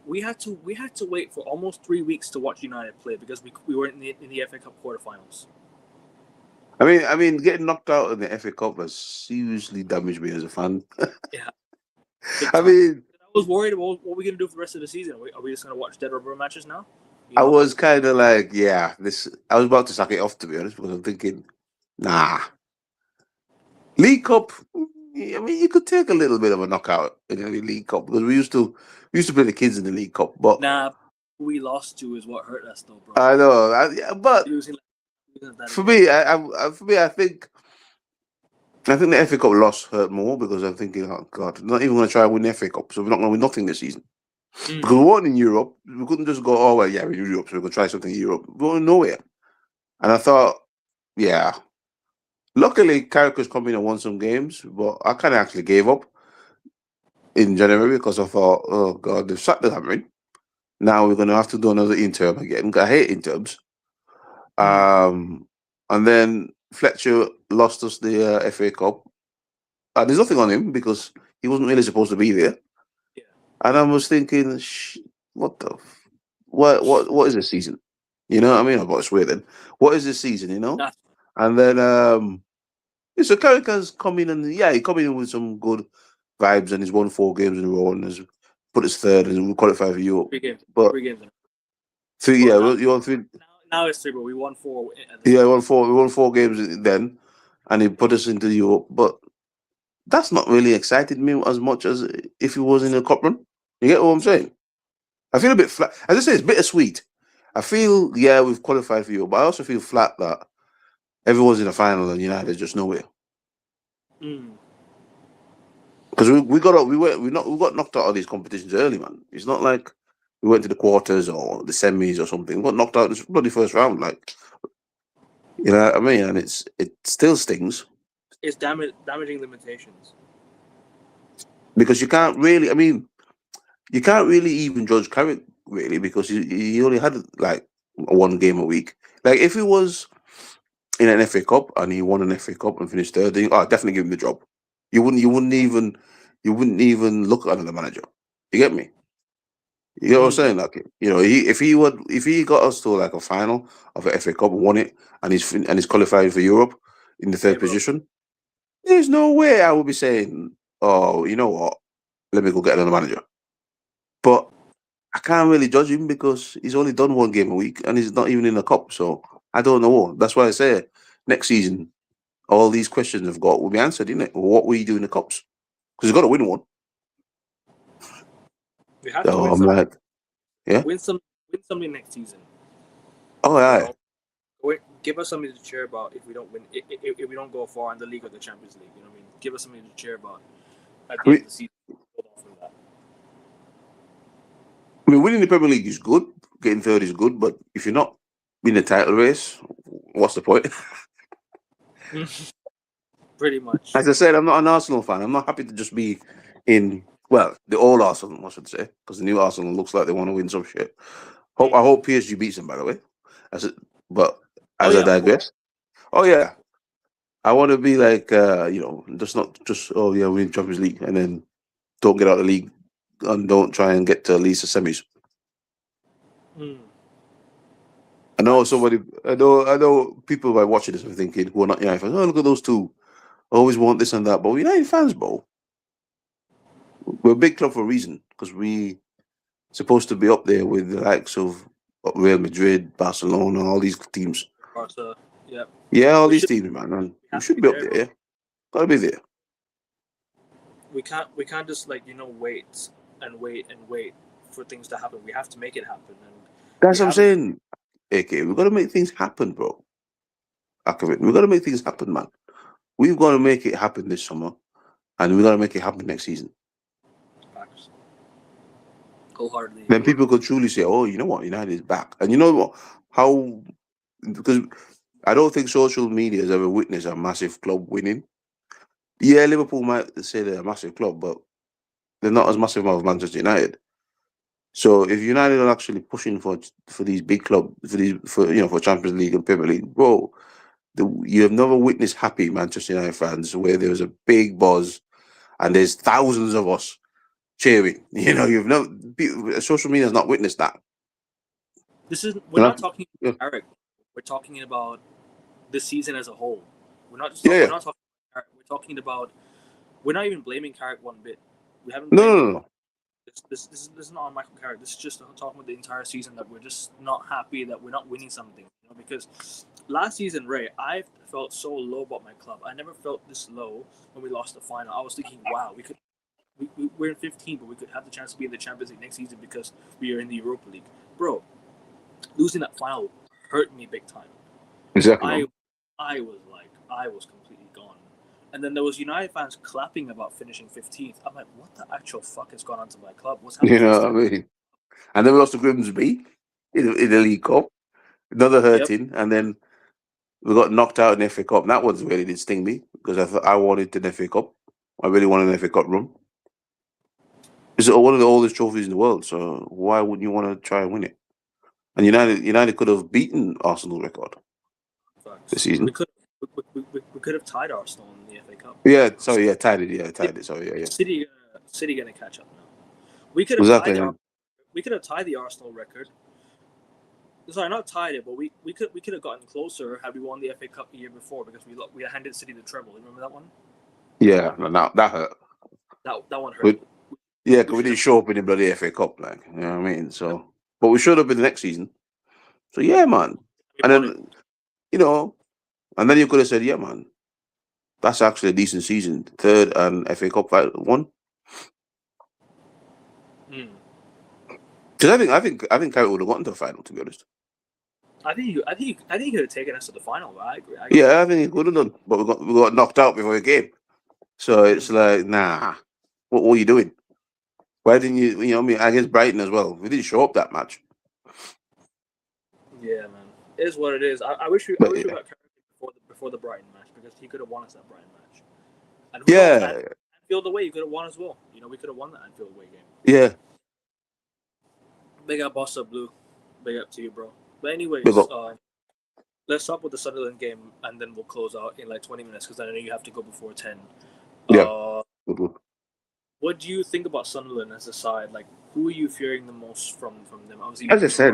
We had to wait for almost 3 weeks to watch United play because we weren't in the FA Cup quarterfinals. I mean, getting knocked out in the FA Cup has seriously damaged me as a fan. Yeah. I mean, I was worried about what we're gonna do for the rest of the season. Are we just gonna watch dead rubber matches now? I was kind of like, I was about to suck it off, to be honest, because I'm thinking, nah. League Cup, I mean, you could take a little bit of a knockout in the League Cup because we used to play the kids in the League Cup, but we lost to is what hurt us, though, bro. I know, but for me, I think the FA Cup loss hurt more because I'm thinking, oh God, not even going to try and win the FA Cup, so we're not going to win nothing this season. Because we weren't in Europe, we couldn't just go, oh well, yeah, we're in Europe, so we're going to try something in Europe. We weren't nowhere. And I thought, yeah. Luckily, Carricker's come in and won some games, but I kind of actually gave up in January because I thought, oh God, they've sacked the Hammering. Now we're going to have to do another interim again. I hate interims. And then Fletcher lost us the FA Cup. There's nothing on him because he wasn't really supposed to be there. Yeah. And I was thinking, what is this season? You know what I mean? I've got to swear then. What is this season, you know? And then, so Carricker's come in and, he come in with some good vibes and he's won 4 games in a row and has put his third and qualified for Europe. 3 games. But 3 games. 3, you won 3. Now it's 3, but we won 4. Yeah, we won 4 games then, and he put us into Europe. But that's not really excited me as much as if he was in a cup run. You get what I'm saying? I feel a bit flat. As I say, it's bittersweet. I feel, we've qualified for Europe, but I also feel flat that everyone's in a final and United's just nowhere. Because we got knocked out of these competitions early, man. It's not like we went to the quarters or the semis or something. We got knocked out in the bloody first round. Like, you know what I mean? And it still stings. It's damaging limitations. Because you can't really, I mean, you can't really even judge Carrick, really, because he only had like one game a week. Like, if he was in an FA Cup and he won an FA Cup and finished third, then I'd definitely give him the job. You wouldn't even look at another manager. You get me? You know what I'm saying? Like, you know, if he got us to like a final of a FA Cup, won it, and he's qualified for Europe in the third position, there's no way I would be saying, "Oh, you know what? Let me go get another manager." But I can't really judge him because he's only done one game a week and he's not even in the cup. So I don't know. That's why I say next season, all these questions I've got will be answered, innit? What will you do in the cups? Because he's got to win one. We have to win I'm like, yeah, win something next season. oh yeah. Give us something to cheer about if we don't win. If we don't go far in the league or the Champions League, you know what I mean. Give us something to cheer about at the end of the season. I mean, winning the Premier League is good. Getting third is good, but if you're not in the title race, what's the point? Pretty much. As I said, I'm not an Arsenal fan. I'm not happy to just be in, well, the old Arsenal, I should say, because the new Arsenal looks like they want to win some shit. I hope PSG beats them, by the way. I digress. Oh yeah, I want to be like, you know, just oh yeah, we in Champions League and then don't get out of the league and don't try and get to at least the semis. I know people by watching this are thinking who are not United fans, oh, look at those two. I always want this and that. But we're United fans, bro. We're a big club for a reason because we supposed to be up there with the likes of Real Madrid, Barcelona, all these teams. Barca, yeah. Yeah, all these teams, man. And we should be up there, yeah. Gotta be there. We can't just like, you know, wait for things to happen. We have to make it happen. And that's what I'm saying. AK, we've got to make things happen, bro. We've got to make things happen, man. We've got to make it happen this summer, and we've got to make it happen next season. Facts. Wholeheartedly. Then people could truly say, "Oh, you know what? United is back." And you know what? How? Because I don't think social media has ever witnessed a massive club winning. Yeah, Liverpool might say they're a massive club, but they're not as massive as Manchester United. So if United are actually pushing for these big clubs, for Champions League and Premier League, bro, you have never witnessed happy Manchester United fans where there was a big buzz and there's thousands of us cheering. You know, social media has not witnessed that. We're not talking about Carrick. We're talking about this season as a whole. We're not talking about Carrick. We're not even blaming Carrick one bit. We haven't. No. This is not on Michael Carrick. This is just talking about the entire season that we're just not happy that we're not winning something. You know, because last season, Ray, I felt so low about my club. I never felt this low when we lost the final. I was thinking, wow, we're in 15, but we could have the chance to be in the Champions League next season because we are in the Europa League. Bro, losing that final hurt me big time. Exactly. I was completely gone. And then there was United fans clapping about finishing 15th. I'm like, what the actual fuck has gone on to my club? What's happening? You know what I mean? And then we lost to Grimsby in the League Cup. Another hurting. Yep. And then we got knocked out in the FA Cup. And that one really did sting me because I thought I wanted the FA Cup. I really wanted an FA Cup run. It's one of the oldest trophies in the world. So why wouldn't you want to try and win it? And United could have beaten Arsenal's record this season. We could have tied Arsenal in the FA Cup. Yeah, sorry, yeah, tied it. Yeah, tied it. Sorry, yeah. City gonna catch up now. We could have tied the Arsenal record. Sorry, not tied it, but we could have gotten closer had we won the FA Cup the year before because we handed City the treble. You remember that one? Yeah, that hurt. That one hurt. Yeah, because we didn't show up in the bloody FA Cup, like, you know what I mean? So, but we showed up in the next season. So yeah, man. And then, you know, and then you could have said, yeah, man, that's actually a decent season. Third and FA Cup one. Because I think Carrick would have gotten to the final, to be honest. I think he could have taken us to the final. But I agree. Yeah, I think he could have done, but we got knocked out before the game. So it's like, nah, what were you doing? Why didn't you? You know, what I mean, against Brighton as well. We didn't show up that much. Yeah, man. It is what it is. I wish we But got Carrick before the Brighton match because he could have won us that Brighton match. And who knows? yeah, Anfield away, you could have won as well. You know, we could have won the Anfield away game. yeah. Big up, boss up, Blue. Big up to you, bro. But Big anyways, up. let's start with the Sunderland game, and then we'll close out in like 20 minutes because I know you have to go before 10. Yeah. What do you think about Sunderland as a side? Like, who are you fearing the most from them? Obviously, As I said,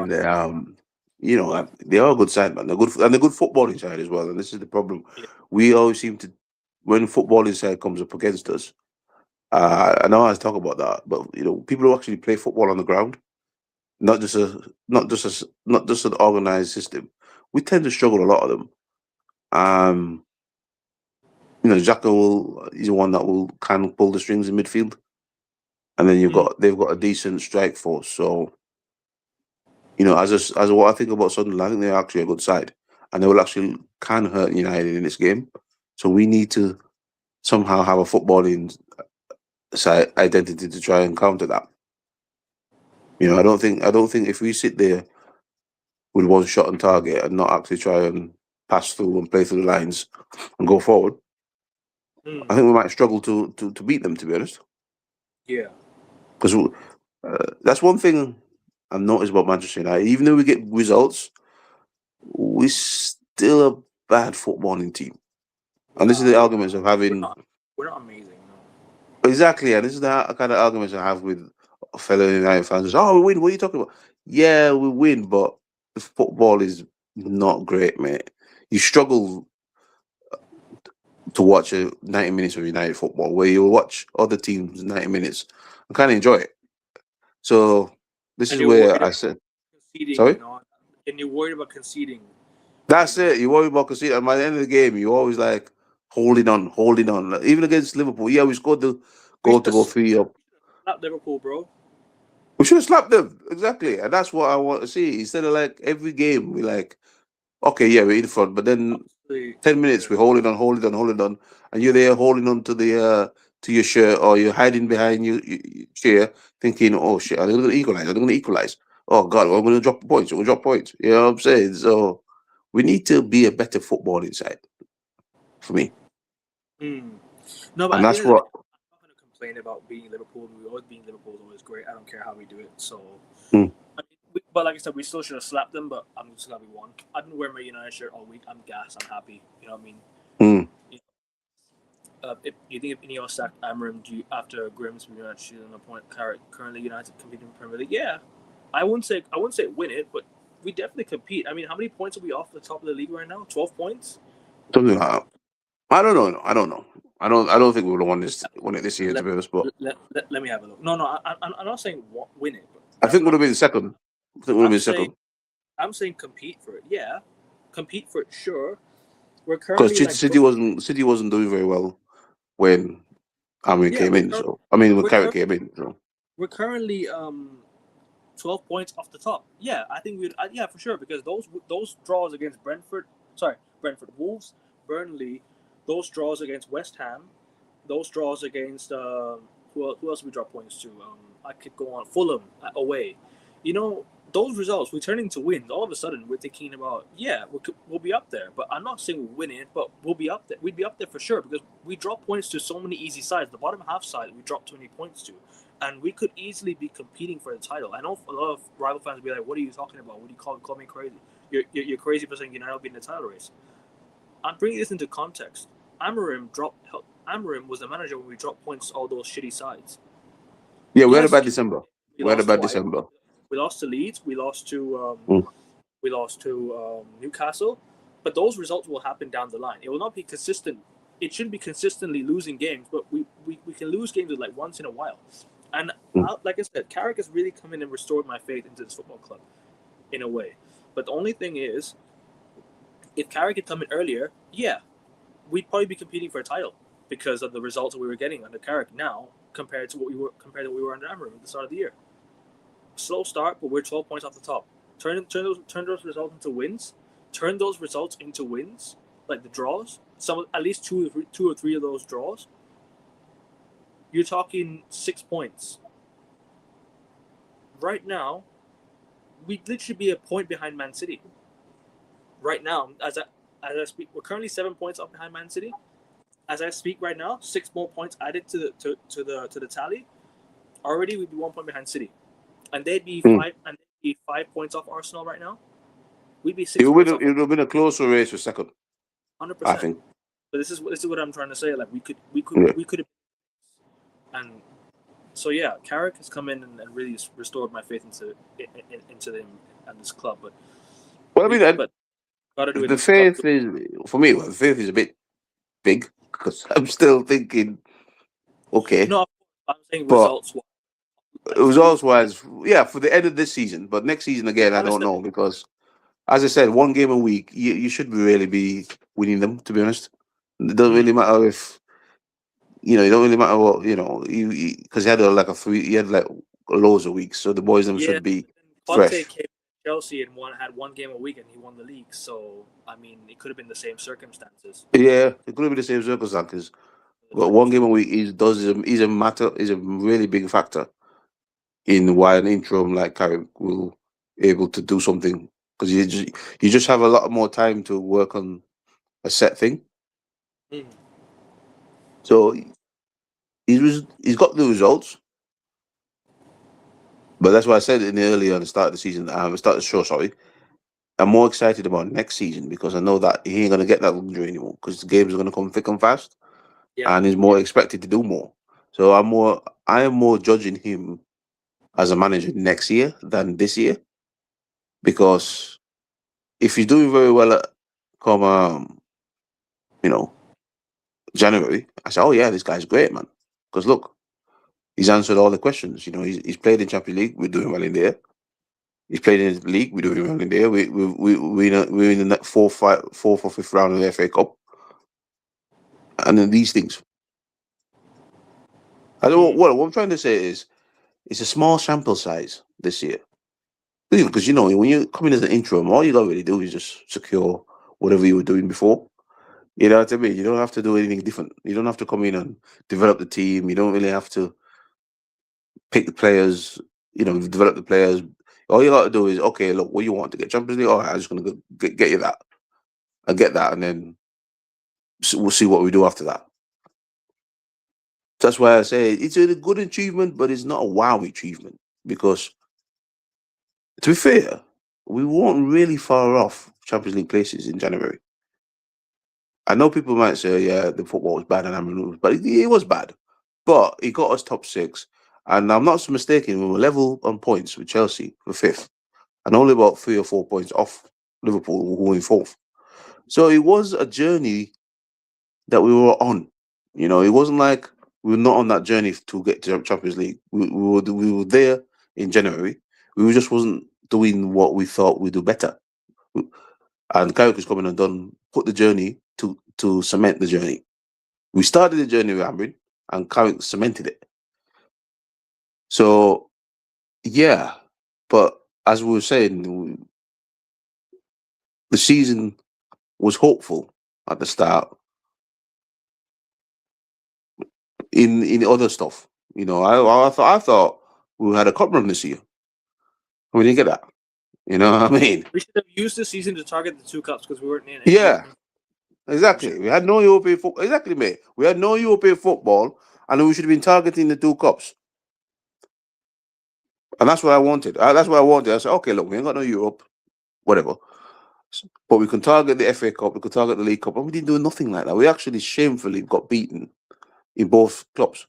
you know, they are a good side, man. They're good, and they're good footballing side as well. And this is the problem. yeah. We always seem to, when footballing side comes up against us. I know I talk about that, but you know, people who actually play football on the ground, not just an organized system. We tend to struggle a lot of them. You know, is the one that will kind of pull the strings in midfield, and then they've got a decent strike force. So, you know, as what I think about Sunderland, I think they're actually a good side, and they will actually can hurt United in this game. So we need to somehow have a footballing side identity to try and counter that. You know, I don't think if we sit there with one shot on target and not actually try and pass through and play through the lines and go forward, I think we might struggle to beat them. To be honest, Yeah. because that's one thing I've noticed about Manchester United. Even though we get results, we're still a bad footballing team. And this is the arguments of having. We're not amazing. No. Exactly, and this is the kind of arguments I have with fellow United fans. Oh, we win. What are you talking about? Yeah, we win, but the football is not great, mate. You struggle to watch 90 minutes of United football, where you watch other teams 90 minutes and kind of enjoy it. So this is where I said, sorry? And you're worried about conceding. That's it. You worry about conceding. And by the end of the game, you're always like holding on. Like, even against Liverpool, yeah, we scored the goal to go 3 up. Not Liverpool, bro. We should have slapped them. Exactly. And that's what I want to see. Instead of like every game, we like, okay, yeah, we're in front, but then 10 minutes, we're holding on. And you're there holding on to the to your shirt, or you're hiding behind your chair thinking, oh shit, are they going to equalize? Oh God, well, I'm going to drop points. You know what I'm saying? So we need to be a better footballing side for me. No, but and that's what. I'm not going to complain about beating Liverpool. Beating Liverpool is always great. I don't care how we do it. So, but like I said, we still should have slapped them. But I'm just glad we won. I've been wearing my United shirt all week. I'm gassed. I'm happy. You know what I mean? If you think if Ineos sacked Amarim after Grimm's United on a point, currently United competing in the Premier League, yeah, I wouldn't say win it, but we definitely compete. I mean, how many points are we off the top of the league right now? 12 points. Something like that. I don't know. I don't think we would have won it this year, to be honest. But let me have a look. No, I'm not saying win it. I think we'd have been second. I'm saying compete for it. Yeah, compete for it. Sure. We're currently because City wasn't doing very well when came in. So when Carrick came in. So we're currently 12 points off the top. Yeah, I think we'd. Yeah, for sure, because those draws against Wolves, Burnley, those draws against West Ham, those draws against who else we drop points to? I could go on. Fulham away. You know, those results, we're turning to wins. All of a sudden, we're thinking about, we'll be up there. But I'm not saying we'll win it, but we'll be up there. We'd be up there for sure because we drop points to so many easy sides. The bottom half side, we drop 20 points to. And we could easily be competing for the title. I know a lot of rival fans will be like, what are you talking about? What do you call me crazy? You're crazy for saying United will be in the title race. I'm bringing this into context. Amarim was the manager when we dropped points to all those shitty sides. Yeah, we had a bad December. December. We lost to Leeds. We lost to Newcastle. But those results will happen down the line. It will not be consistent. It shouldn't be consistently losing games, but we can lose games like once in a while. And like I said, Carrick has really come in and restored my faith into this football club, in a way. But the only thing is, if Carrick had come in earlier, we'd probably be competing for a title because of the results that we were getting under Carrick now compared to what we were under Amarim at the start of the year. Slow start, but we're 12 points off the top. Turn those results into wins. Turn those results into wins, like the draws. At least two or three of those draws. You're talking 6 points. right now, we'd literally be a point behind Man City. Right now, as I speak, we're currently 7 points up behind Man City. As I speak right now, 6 more points added to the tally. Already, we'd be 1 point behind City, and they'd be Hmm. 5 points off Arsenal right now. We'd be It 6 points off. it would have been a closer race for second, hundred I percent. think. But this is what I'm trying to say. Like Yeah. we could, and so yeah, Carrick has come in and really restored my faith into them and this club. But Well, I mean, but gotta do it. the faith is for me. Well, the faith is a bit big because I'm still thinking, okay, No, I'm saying but results. it Like was two. also as yeah for the end of this season, but next season again, I don't Honestly, know because as I said, one game a week, you should really be winning them. To be honest, it doesn't really matter if it don't really matter what you because he had like he had like loads of weeks, so the boys them yeah. should be Conte fresh. came to Chelsea and had 1 game a week and he won the league. So I mean, it could have been the same circumstances. Yeah, it could be the same circumstances, but one game a week is a really big factor in why an interim like Carrick will able to do something because you just have a lot more time to work on a set thing. Mm. So he's got the results, but that's why I said in the earlier on the start of the season, start of the show. Sorry, I'm more excited about next season because I know that he ain't gonna get that luxury anymore because the games are gonna come thick and fast, Yeah. and he's more expected to do more. So I am more judging him as a manager next year than this year because if he's doing very well at come you know January, I say, oh yeah, this guy's great, man. Because look, he's answered all the questions. He's played in Champions League. We're doing well in there. He's played in the league. We're doing well in there. We're in the fourth or fifth round of the FA Cup, and then these things. I don't. What I'm trying to say is, it's a small sample size this year. Because when you come in as an interim, all you got to really do is just secure whatever you were doing before. You know what I mean? You don't have to do anything different. You don't have to come in and develop the team. You don't really have to pick the players. Develop the players. All you got to do is, okay, look, what you want to get Champions League? All right, I'm just going to get you that. I get that, and then we'll see what we do after that. That's why I say it's a good achievement, but it's not a wow achievement because, to be fair, we weren't really far off Champions League places in January. I know people might say, yeah, the football was bad and I'm removed, but it was bad. But it got us top six. And I'm not mistaken, we were level on points with Chelsea for fifth and only about 3 or 4 points off Liverpool, who were in fourth. So it was a journey that we were on. It wasn't like we were not on that journey to get to Champions League. We were there in January. We just wasn't doing what we thought we'd do better. And Carrick has come in and put the journey to cement the journey. We started the journey with Ambrin, and Carrick cemented it. So, yeah, but as we were saying, the season was hopeful at the start in other stuff. I thought we had a cup run this year. We didn't get that. You know what I mean? We should have used the season to target the 2 cups because we weren't in any Yeah, European. exactly. We had no European football. Exactly, mate. We had no European football, and we should have been targeting the 2 cups. And that's what I wanted. That's what I wanted. I said, okay, look, we ain't got no Europe, whatever. But we can target the FA Cup, we can target the League Cup, and we didn't do nothing like that. We actually shamefully got beaten in both clubs.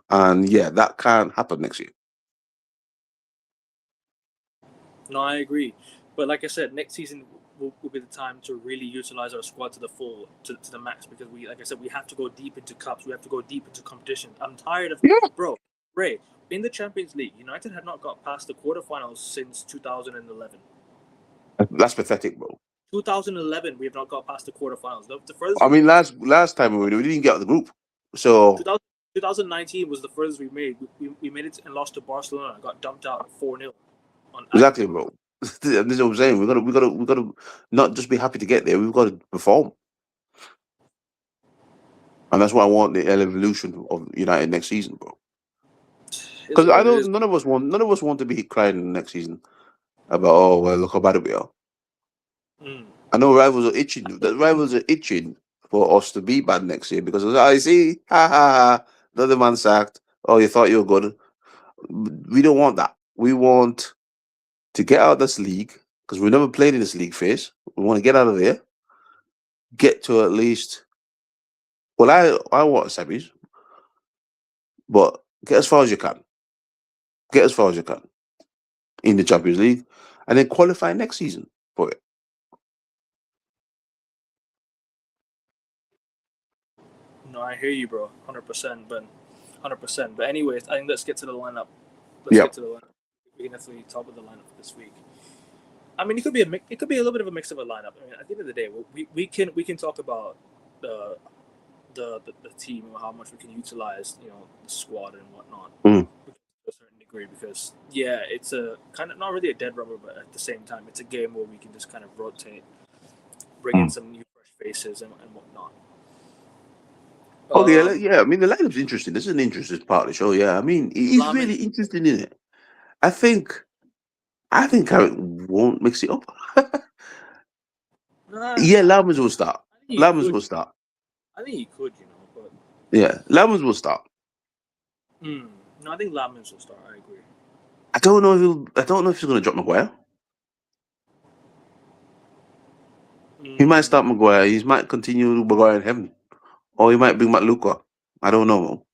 And yeah, that can't happen next year. No, I agree. But like I said, next season will be the time to really utilize our squad to the full, to the max, because like I said, we have to go deep into cups. We have to go deep into competition. I'm tired of, Yeah. bro, Ray, in the Champions League, United had not got past the quarterfinals since 2011. That's pathetic, bro. 2011, we have not got past the quarterfinals. The furthest I we mean, made, last time we didn't get out of the group. So 2019 was the furthest we made. We made it and lost to Barcelona. Got dumped out 4-0 on exactly, Anfield. bro. This is what I'm saying. We gotta not just be happy to get there. We've got to perform, and that's why I want the evolution of United next season, bro. Is Because what I it is. don't. None of us want to be crying next season about, oh well, look how bad we are. Mm. I know rivals are itching. The rivals are itching for us to be bad next year because I see, ha ha ha, another man sacked. Oh, you thought you were good. We don't want that. We want to get out of this league because we've never played in this league phase. We want to get out of there, get to at least. Well, I want semis, but get as far as you can. Get as far as you can in the Champions League, and then qualify next season for it. No, I hear you, bro. 100%. But 100%. But anyways, I think let's get to the lineup. Let's Yeah. get to the lineup. We can definitely talk about the lineup this week. I mean, it could be it could be a little bit of a mix of a lineup. I mean, at the end of the day, we can talk about the the team or how much we can utilize, the squad and whatnot Mm. to a certain degree. Because yeah, it's a kind of not really a dead rubber, but at the same time, it's a game where we can just kind of rotate, bring in Mm. some new fresh faces and whatnot. Oh yeah, Um, yeah. I mean, the lineup's interesting. This is an interesting part of the show. Yeah, I mean, he's Lamin, really interesting in it. I think, I won't mix it up. nah, Yeah, Lammers will start. I think he Lammers could. will start. I think he could, but Yeah, Lammers will start. no, I think Lamins will start. I agree. I don't know if I don't know if he's going to drop Maguire. He might Mm, start Maguire. He might continue Maguire in heaven, or he might bring back Luca. I don't know.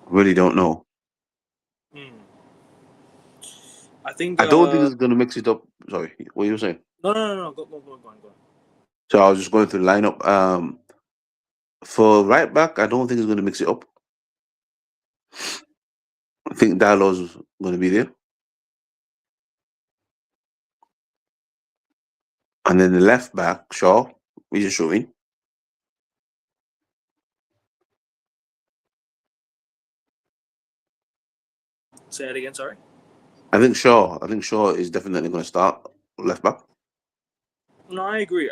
Really don't know. mm. I think. I don't think he's going to mix it up. Sorry, what you were saying? No. Go on. So I was just going through the lineup. For right back, I don't think he's going to mix it up. I think Dalot's going to be there, and then the left back, Shaw, he's a showing. Say it again. Sorry. I think Shaw is definitely going to start left back. No, I agree.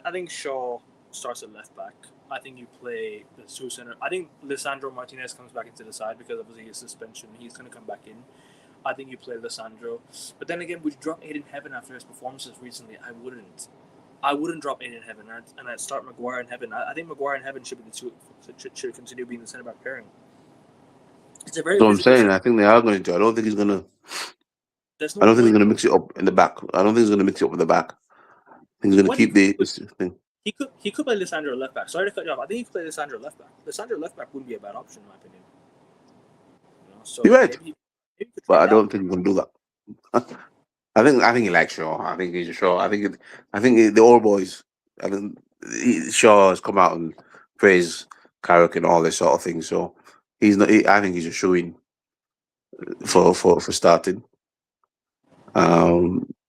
I think Shaw starts at left back. I think you play the two center. I think Lisandro Martinez comes back into the side because obviously his suspension. He's going to come back in. I think you play Lisandro. But then again, would you drop Aiden Heaven after his performances recently? I wouldn't. I wouldn't drop Aiden Heaven, and I'd start Maguire and Heaven. I think Maguire and Heaven should be the two. Should continue being the center back pairing. It's a very So I'm physical saying team. I think they are going to do. I don't think he's going to. There's I no don't think he's point, going to bro. mix it up in the back. I don't think he's going to mix it up with the back. I think he's going to What he keep could the do this thing. he could play Lisandro left back. Sorry to cut you off. I think he could play Lisandro left back. Lisandro left back wouldn't be a bad option in my opinion. You're So right, maybe he could but try I that. don't think he's going to do that. I think he likes Shaw. I think he's a Shaw. The old boys. I think Shaw has come out and praised Carrick and all this sort of thing. So he's not. I think he's a showing for starting.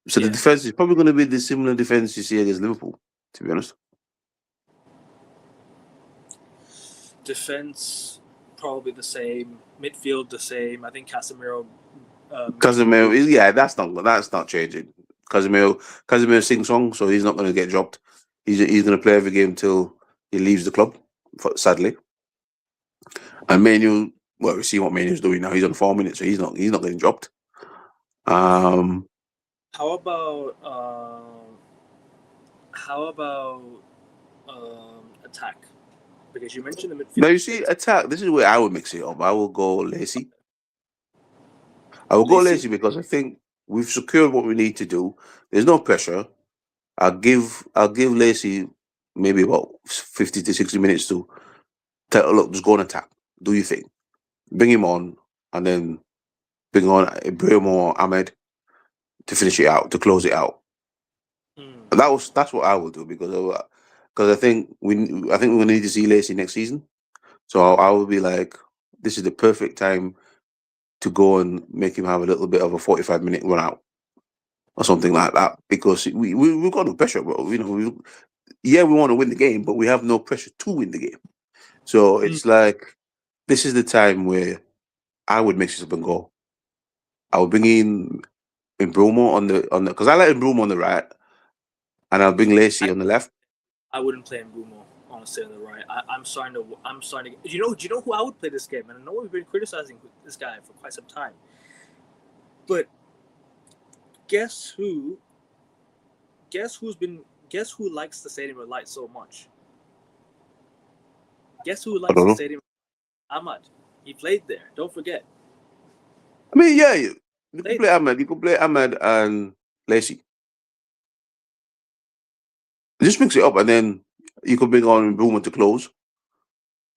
So the Yeah, defense is probably going to be the similar defense you see against Liverpool. To be honest, defense probably the same. Midfield the same. I think Casemiro makes it Casemiro really. is that's not changing. Casemiro sings song, so he's not going to get dropped. He's going to play every game till he leaves the club. Sadly, and Manu, well, we see what Manu's doing now. He's on 4 minutes, so he's not getting dropped. Um, How about how about attack? Because you mentioned the Now midfield. you see attack. This is where I would mix it up. I will go Lacey. I will go Lacey. Lacey because I think we've secured what we need to do. There's no pressure. I'll give Lacey maybe about 50 to 60 minutes to tell, look, just go and attack. Do your thing. Bring him on, and then bring on Ibrahim or Ahmed to finish it out, to close it out. Mm, That's what I will do because I think we're gonna need to see Lacey next season. So I will be like, this is the perfect time to go and make him have a little bit of a 45-minute run out or something like that because we've got no pressure, bro. We want to win the game, but we have no pressure to win the game. So mm. it's like this is the time where I would mix it up and go. I would bring in Brumo on the because I like Brumo on the right, and I'll bring I Lacey on the left. I wouldn't play Mbumo, to sit on the right. I'm starting to. I'm starting to. Do you know who I would play this game? And I know we've been criticizing this guy for quite some time. But guess who? Guess who's been? Guess who likes the Stadium of Light so much? Guess who I likes don't the know. Stadium? Ahmad. He played there. Don't forget. I mean, yeah, you could Played play there. Ahmed. You could play Ahmed and Lacey. Just mix it up, and then you could bring on Boomer to close.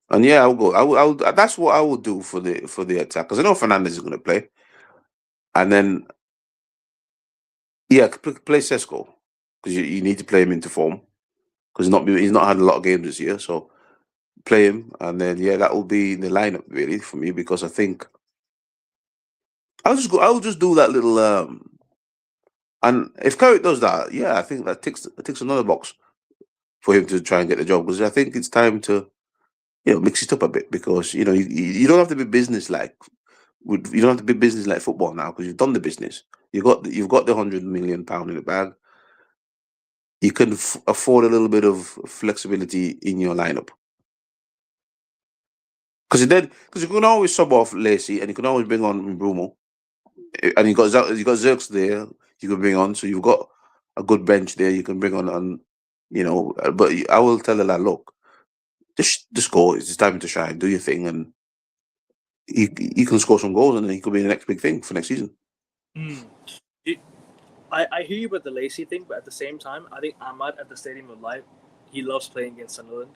And yeah, I'll go. I will. That's what I would do for the attack because I know Fernandez is going to play, and then yeah, play Sesko because you need to play him into form because he's not had a lot of games this year. So play him, and then yeah, that will be the lineup really for me because I think I'll just go. I'll just do that little. And if Carrick does that, yeah, I think that ticks another box for him to try and get the job because I think it's time to mix it up a bit because you don't have to be business like you don't have to be business like football now because you've done the business. You've got the £100 million in the bag. You can afford a little bit of flexibility in your lineup because you can always sub off Lacey and you can always bring on Brumo and you got Zirks there you can bring on so you've got a good bench there you can bring on but I will tell her that look just go it's time to shine do your thing and you can score some goals and then he could be the next big thing for next season. Mm. I hear you about the Lacey thing, but at the same time, I think Ahmad at the Stadium of Light, he loves playing against Sunderland.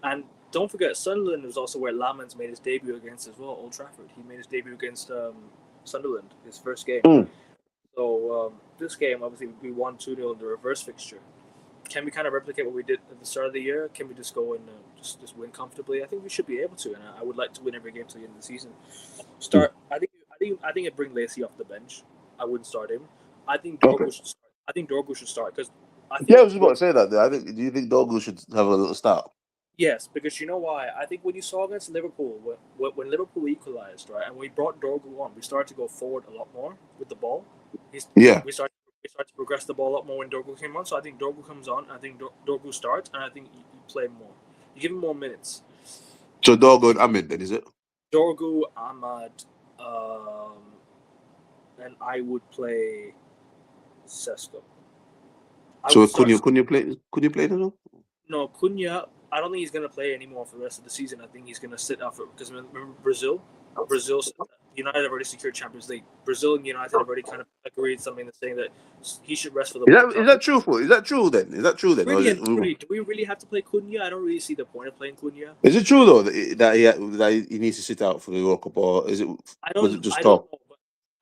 And don't forget, Sunderland was also where Lamans made his debut against as well, Old Trafford. He made his debut against Sunderland, his first game. Mm. So this game, obviously, we won 2-0 in the reverse fixture. Can we kind of replicate what we did at the start of the year? Can we just go and just win comfortably? I think we should be able to, and I would like to win every game to the end of the season. I think I'd bring Lacey off the bench. I wouldn't start him. I think Dorgu should start. I think Dorgu should start because I think. Yeah, I was just about to say that. I think. Do you think Dogu should have a little start? Yes, because you know why? I think when you saw against Liverpool, when Liverpool equalized, right, and we brought Dorgu on, we started to go forward a lot more with the ball. Yeah. We started to progress the ball a lot more when Dorgu came on. So I think Dorgu comes on. I think Dorgu starts, and I think you play more. You give him more minutes. So Dogu and Ahmed, then is it? Dorgu, Ahmad, and I would play Sesko. So couldn't you play them? No, Cunha. I don't think he's going to play anymore for the rest of the season. I think he's going to sit out for because remember Brazil, United have already secured Champions League. Brazil and United have already kind of agreed something that's saying that he should rest for the World Cup. Is that true? Is that true then? Really, do we really have to play Cunha? I don't really see the point of playing Cunha. Is it true though that he needs to sit out for the World Cup, or is it? Was it just talk? Don't know,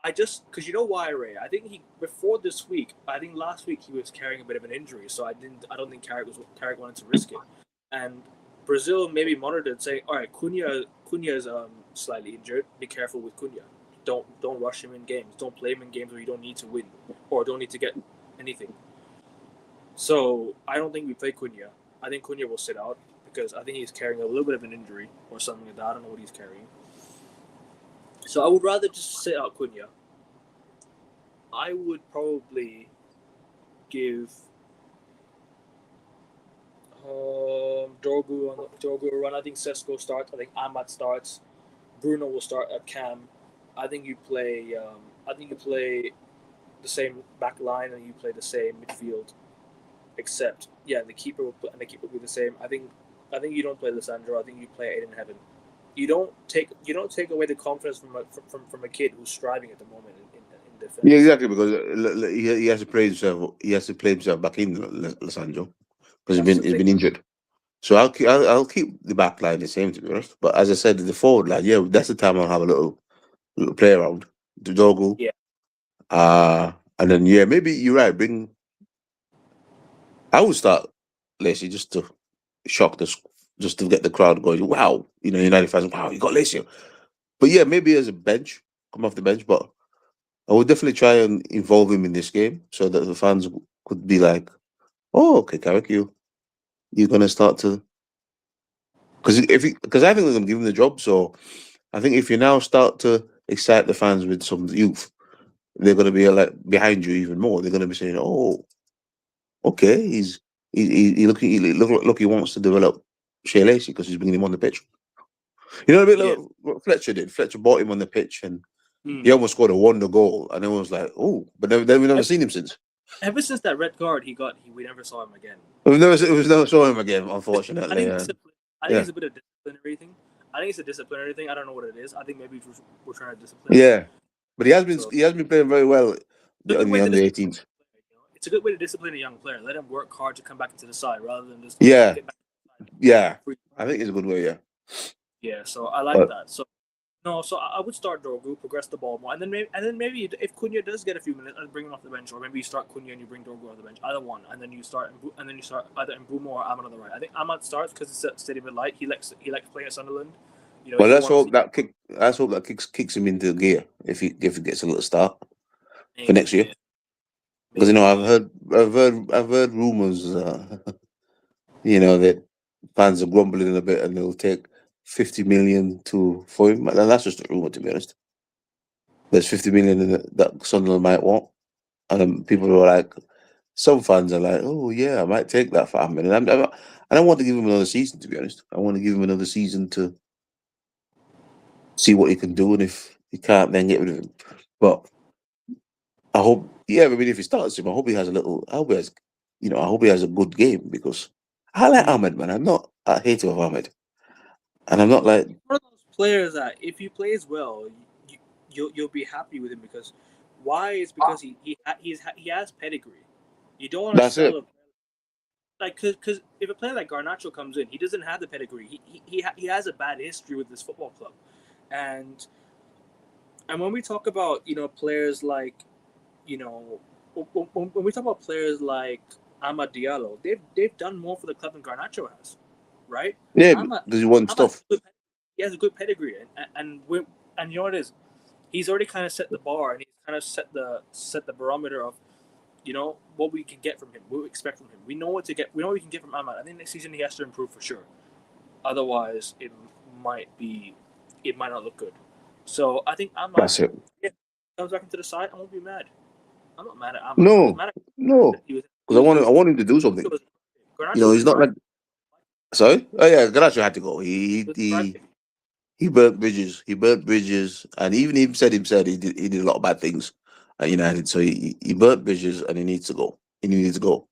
but because you know why, Ray? I think before this week. I think last week he was carrying a bit of an injury, so I don't think Carrick wanted to risk it. And Brazil maybe monitored saying, all right, Cunha is slightly injured. Be careful with Cunha. Don't rush him in games. Don't play him in games where you don't need to win or don't need to get anything. So I don't think we play Cunha. I think Cunha will sit out because I think he's carrying a little bit of an injury or something like that. I don't know what he's carrying. So I would rather just sit out Cunha. I would probably give Dorgu will run. I think Sesko starts. I think Ahmad starts. Bruno will start at cam. I think you play. The same back line and you play the same midfield. Except, the keeper will be the same. I think you don't play Lissandro. I think you play Aiden Heaven. You don't take away the confidence from a kid who's striving at the moment in defense. Yeah, exactly, because he has to play himself. He has to play himself back in Lissandro because he's been injured. So I'll keep the back line the same, to be honest. But as I said, the forward line, that's the time I'll have a little play around. The Dogu. Yeah. And then maybe you're right. I would start Lacey just to shock just to get the crowd going. Wow, United fans. Wow, you got Lacey. But maybe as a bench, come off the bench. But I would definitely try and involve him in this game so that the fans could be like, "Oh, okay, Carrick, you're gonna start to." Because I think they're gonna give him the job. So I think if you now start to excite the fans with some youth, they're gonna be like behind you even more. They're gonna be saying, "Oh, okay, he wants to develop Shea Lacey because he's bringing him on the pitch. You know a bit Yeah. like what Fletcher did. Fletcher bought him on the pitch and Hmm. he almost scored a wonder goal, and everyone was like, "Oh!" But then we've never seen him since. Ever since that red card we never saw him again. We've never saw him again, I unfortunately. think discipline. I think Yeah, it's a bit of disciplinary thing. I think it's a disciplinary thing. I don't know what it is. I think maybe we're trying to discipline him. yeah. But he So has been playing very well it's a good on way the to under discipline. 18s. It's a good way to discipline a young player. Let him work hard to come back into the side rather than just Yeah, get back. yeah. I think it's a good way. Yeah, Yeah, so I like but that. So no, so I would start Dorgu, progress the ball more, and then maybe if Cunha does get a few minutes, I'd bring him off the bench, or maybe you start Cunha and you bring Dorgu off the bench, either one, and then you start either Mbumo or Ahmad on the right. I think Ahmad starts because it's a Stadium of Light. He likes playing at Sunderland. You know, well, if you let's want to hope see that kicks him into gear if he gets a little start for maybe, next year. yeah, Because maybe, I've heard rumors, that fans are grumbling a bit and they'll take 50 million for him. And that's just a rumor, to be honest. There's 50 million that Sunderland might want, and then people are like, some fans are like, "Oh yeah, I might take that for Ahmed." And I don't want to give him another season, to be honest. I want to give him another season to see what he can do, and if he can't, then get rid of him. But I hope, yeah, I mean, if he starts him, I hope he has a little. I hope he has, I hope he has a good game because I like Ahmed, man. I'm not a hater of Ahmed, and I'm not like one of those players that if he plays well, you'll be happy with him because why is because he has pedigree. You don't want to that's sell it. him like because if a player like Garnacho comes in, he doesn't have the pedigree. He has a bad history with this football club, and when we talk about players like when we talk about players like Amad Diallo, they've done more for the club than Garnacho has, right? Yeah, Amad because he won Amad stuff. he has a good pedigree, and you know what it is, he's already kind of set the bar and he's kind of set the barometer of what we can get from him, what we expect from him. We know what to get. We know what we can get from Ahmad. I think next season he has to improve for sure. Otherwise, might it might not look good. So I think Ahmad, That's it. if he comes back into the side, I won't be mad. I'm not mad at Ahmad. I was No, mad at no, he was because I want him to do something. Garnacho was He's not right. like sorry. Oh yeah, Ganacho had to go. He burnt bridges. He burnt bridges, and even he said he did a lot of bad things at United. So he burnt bridges, and he needs to go. He needs to go.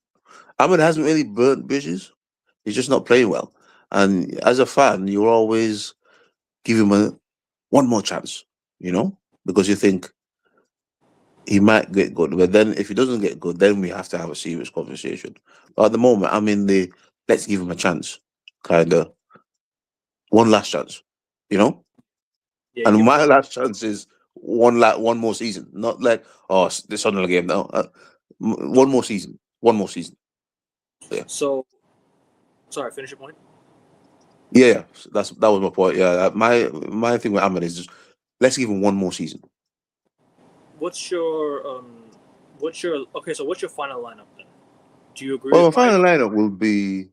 Ahmed hasn't really burnt bridges. He's just not playing well. And as a fan, you always give him one more chance, because you think he might get good. But then if he doesn't get good, then we have to have a serious conversation. But at the moment, I'm in the let's give him a chance, kind of one last chance, you know. Yeah, And give him my one. last chance is one more season, not like this Sunderland game. No, one more season, one more season. Yeah, So sorry, finish your point. yeah. That was my point. Yeah, my thing with Ahmed is just let's give him one more season. What's your okay? So what's your final lineup then? Do you agree Well, with my mine, final or lineup will be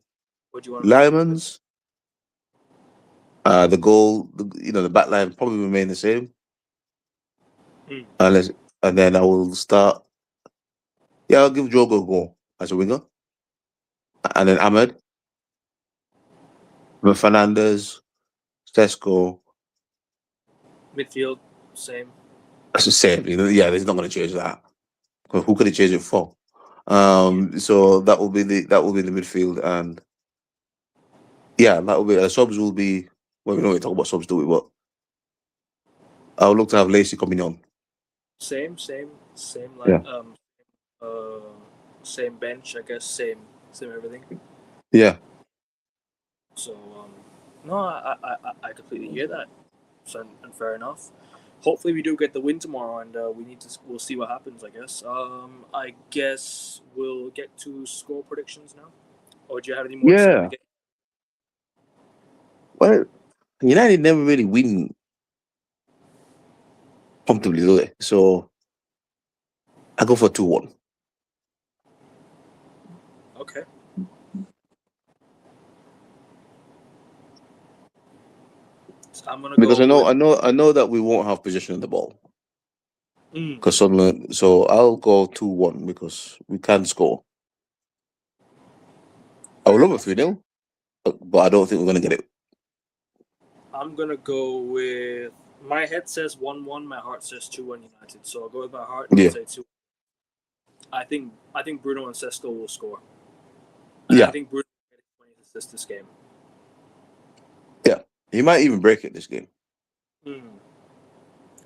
what do you want to do? Lyman's. The goal, the back line probably remain the same. Hmm. Unless, and then I will start. Yeah, I'll give Jogo a goal as a winger, and then Ahmed, with Fernandez, Tesco. Midfield, same. That's the same. Yeah, there's not going to change that. Who could he change it for? Yeah. So that will be the midfield, and yeah, that will be subs will be. Well, we don't really talk about subs, do we? But I would look to have Lacey coming on. Same Yeah, uh same bench, I guess, same everything. yeah, So no, I completely hear that. So and fair enough. Hopefully we do get the win tomorrow, and we'll see what happens. I guess we'll get to score predictions now. Or do you have any more to say on the yeah. game? Well, United never really win comfortably, do they? So I go for 2-1. Okay. So I'm gonna Because go with. I know that we won't have possession of the ball Mm, because Sunderland. So I'll go 2-1 because we can score. I would fair love a enough. 3-0. but I don't think we're going to get it. I'm gonna go with my head says 1-1, my heart says 2-1 United. So I'll go with my heart and Yeah. I'll say 2. I think Bruno and Sesko will score. And Yeah. I think Bruno will get 20 assists this game. Yeah. He might even break it this game.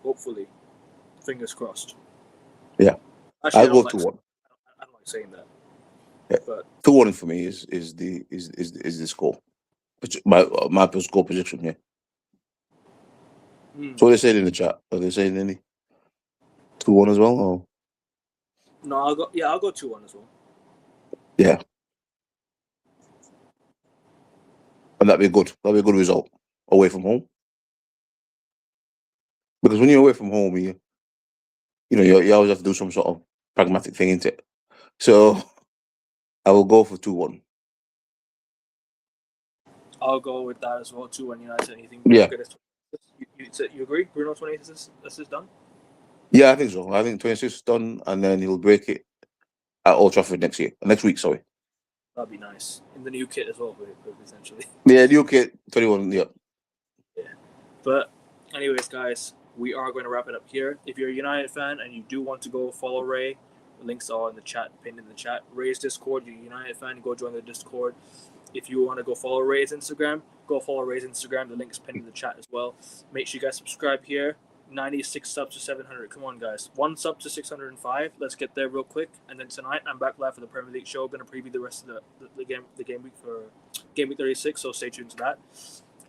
Hopefully. Fingers crossed. Yeah. Actually, I'll go 2-1. I don't like saying that. Yeah. But 2-1 for me is the score. My score prediction here. So what they saying in the chat? Are they saying any 2-1 as well? Or? no, I'll go 2-1 as well. Yeah. And that'd be good. That'd be a good result away from home. Because when you're away from home, you always have to do some sort of pragmatic thing, into it. So I will go for 2-1. I'll go with that as well, 2-1 United. Anything? Yeah. You agree? Bruno 20 assists done? Yeah, I think so. I think 26 is done, and then he'll break it at Old Trafford next week. Sorry. That'd be nice. In the new kit as well, essentially. Yeah, new kit 21. Yeah. Yeah. But anyways, guys, we are going to wrap it up here. If you're a United fan and you do want to go follow Ray, the links are in the chat, pinned in the chat. Ray's Discord, you're a United fan, go join the Discord. If you want to go follow Ray's Instagram, go follow Ray's Instagram. The link's pinned in the chat as well. Make sure you guys subscribe here. 96 subs to 700. Come on, guys. 1 sub to 605. Let's get there real quick. And then tonight, I'm back live for the Premier League show. Going to preview the rest of the game week for game week 36. So stay tuned to that.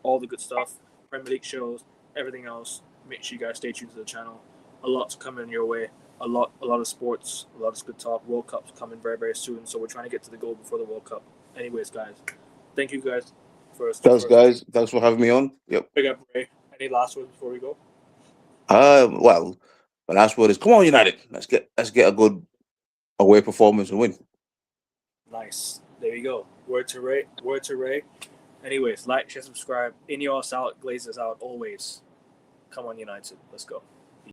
All the good stuff, Premier League shows, everything else. Make sure you guys stay tuned to the channel. A lot's coming your way. A lot of sports. A lot of good talk. World Cup's coming very, very soon. So we're trying to get to the goal before the World Cup. Anyways, guys, thank you guys. Thanks, guys. Thanks for having me on. Yep. Big up, Ray. Any last words before we go? Well, my last word is, come on, United. Let's get a good away performance and win. Nice. There you go. Word to Ray. Word to Ray. Anyways, like, share, subscribe. Ineos out, Glazers out, always. Come on, United. Let's go.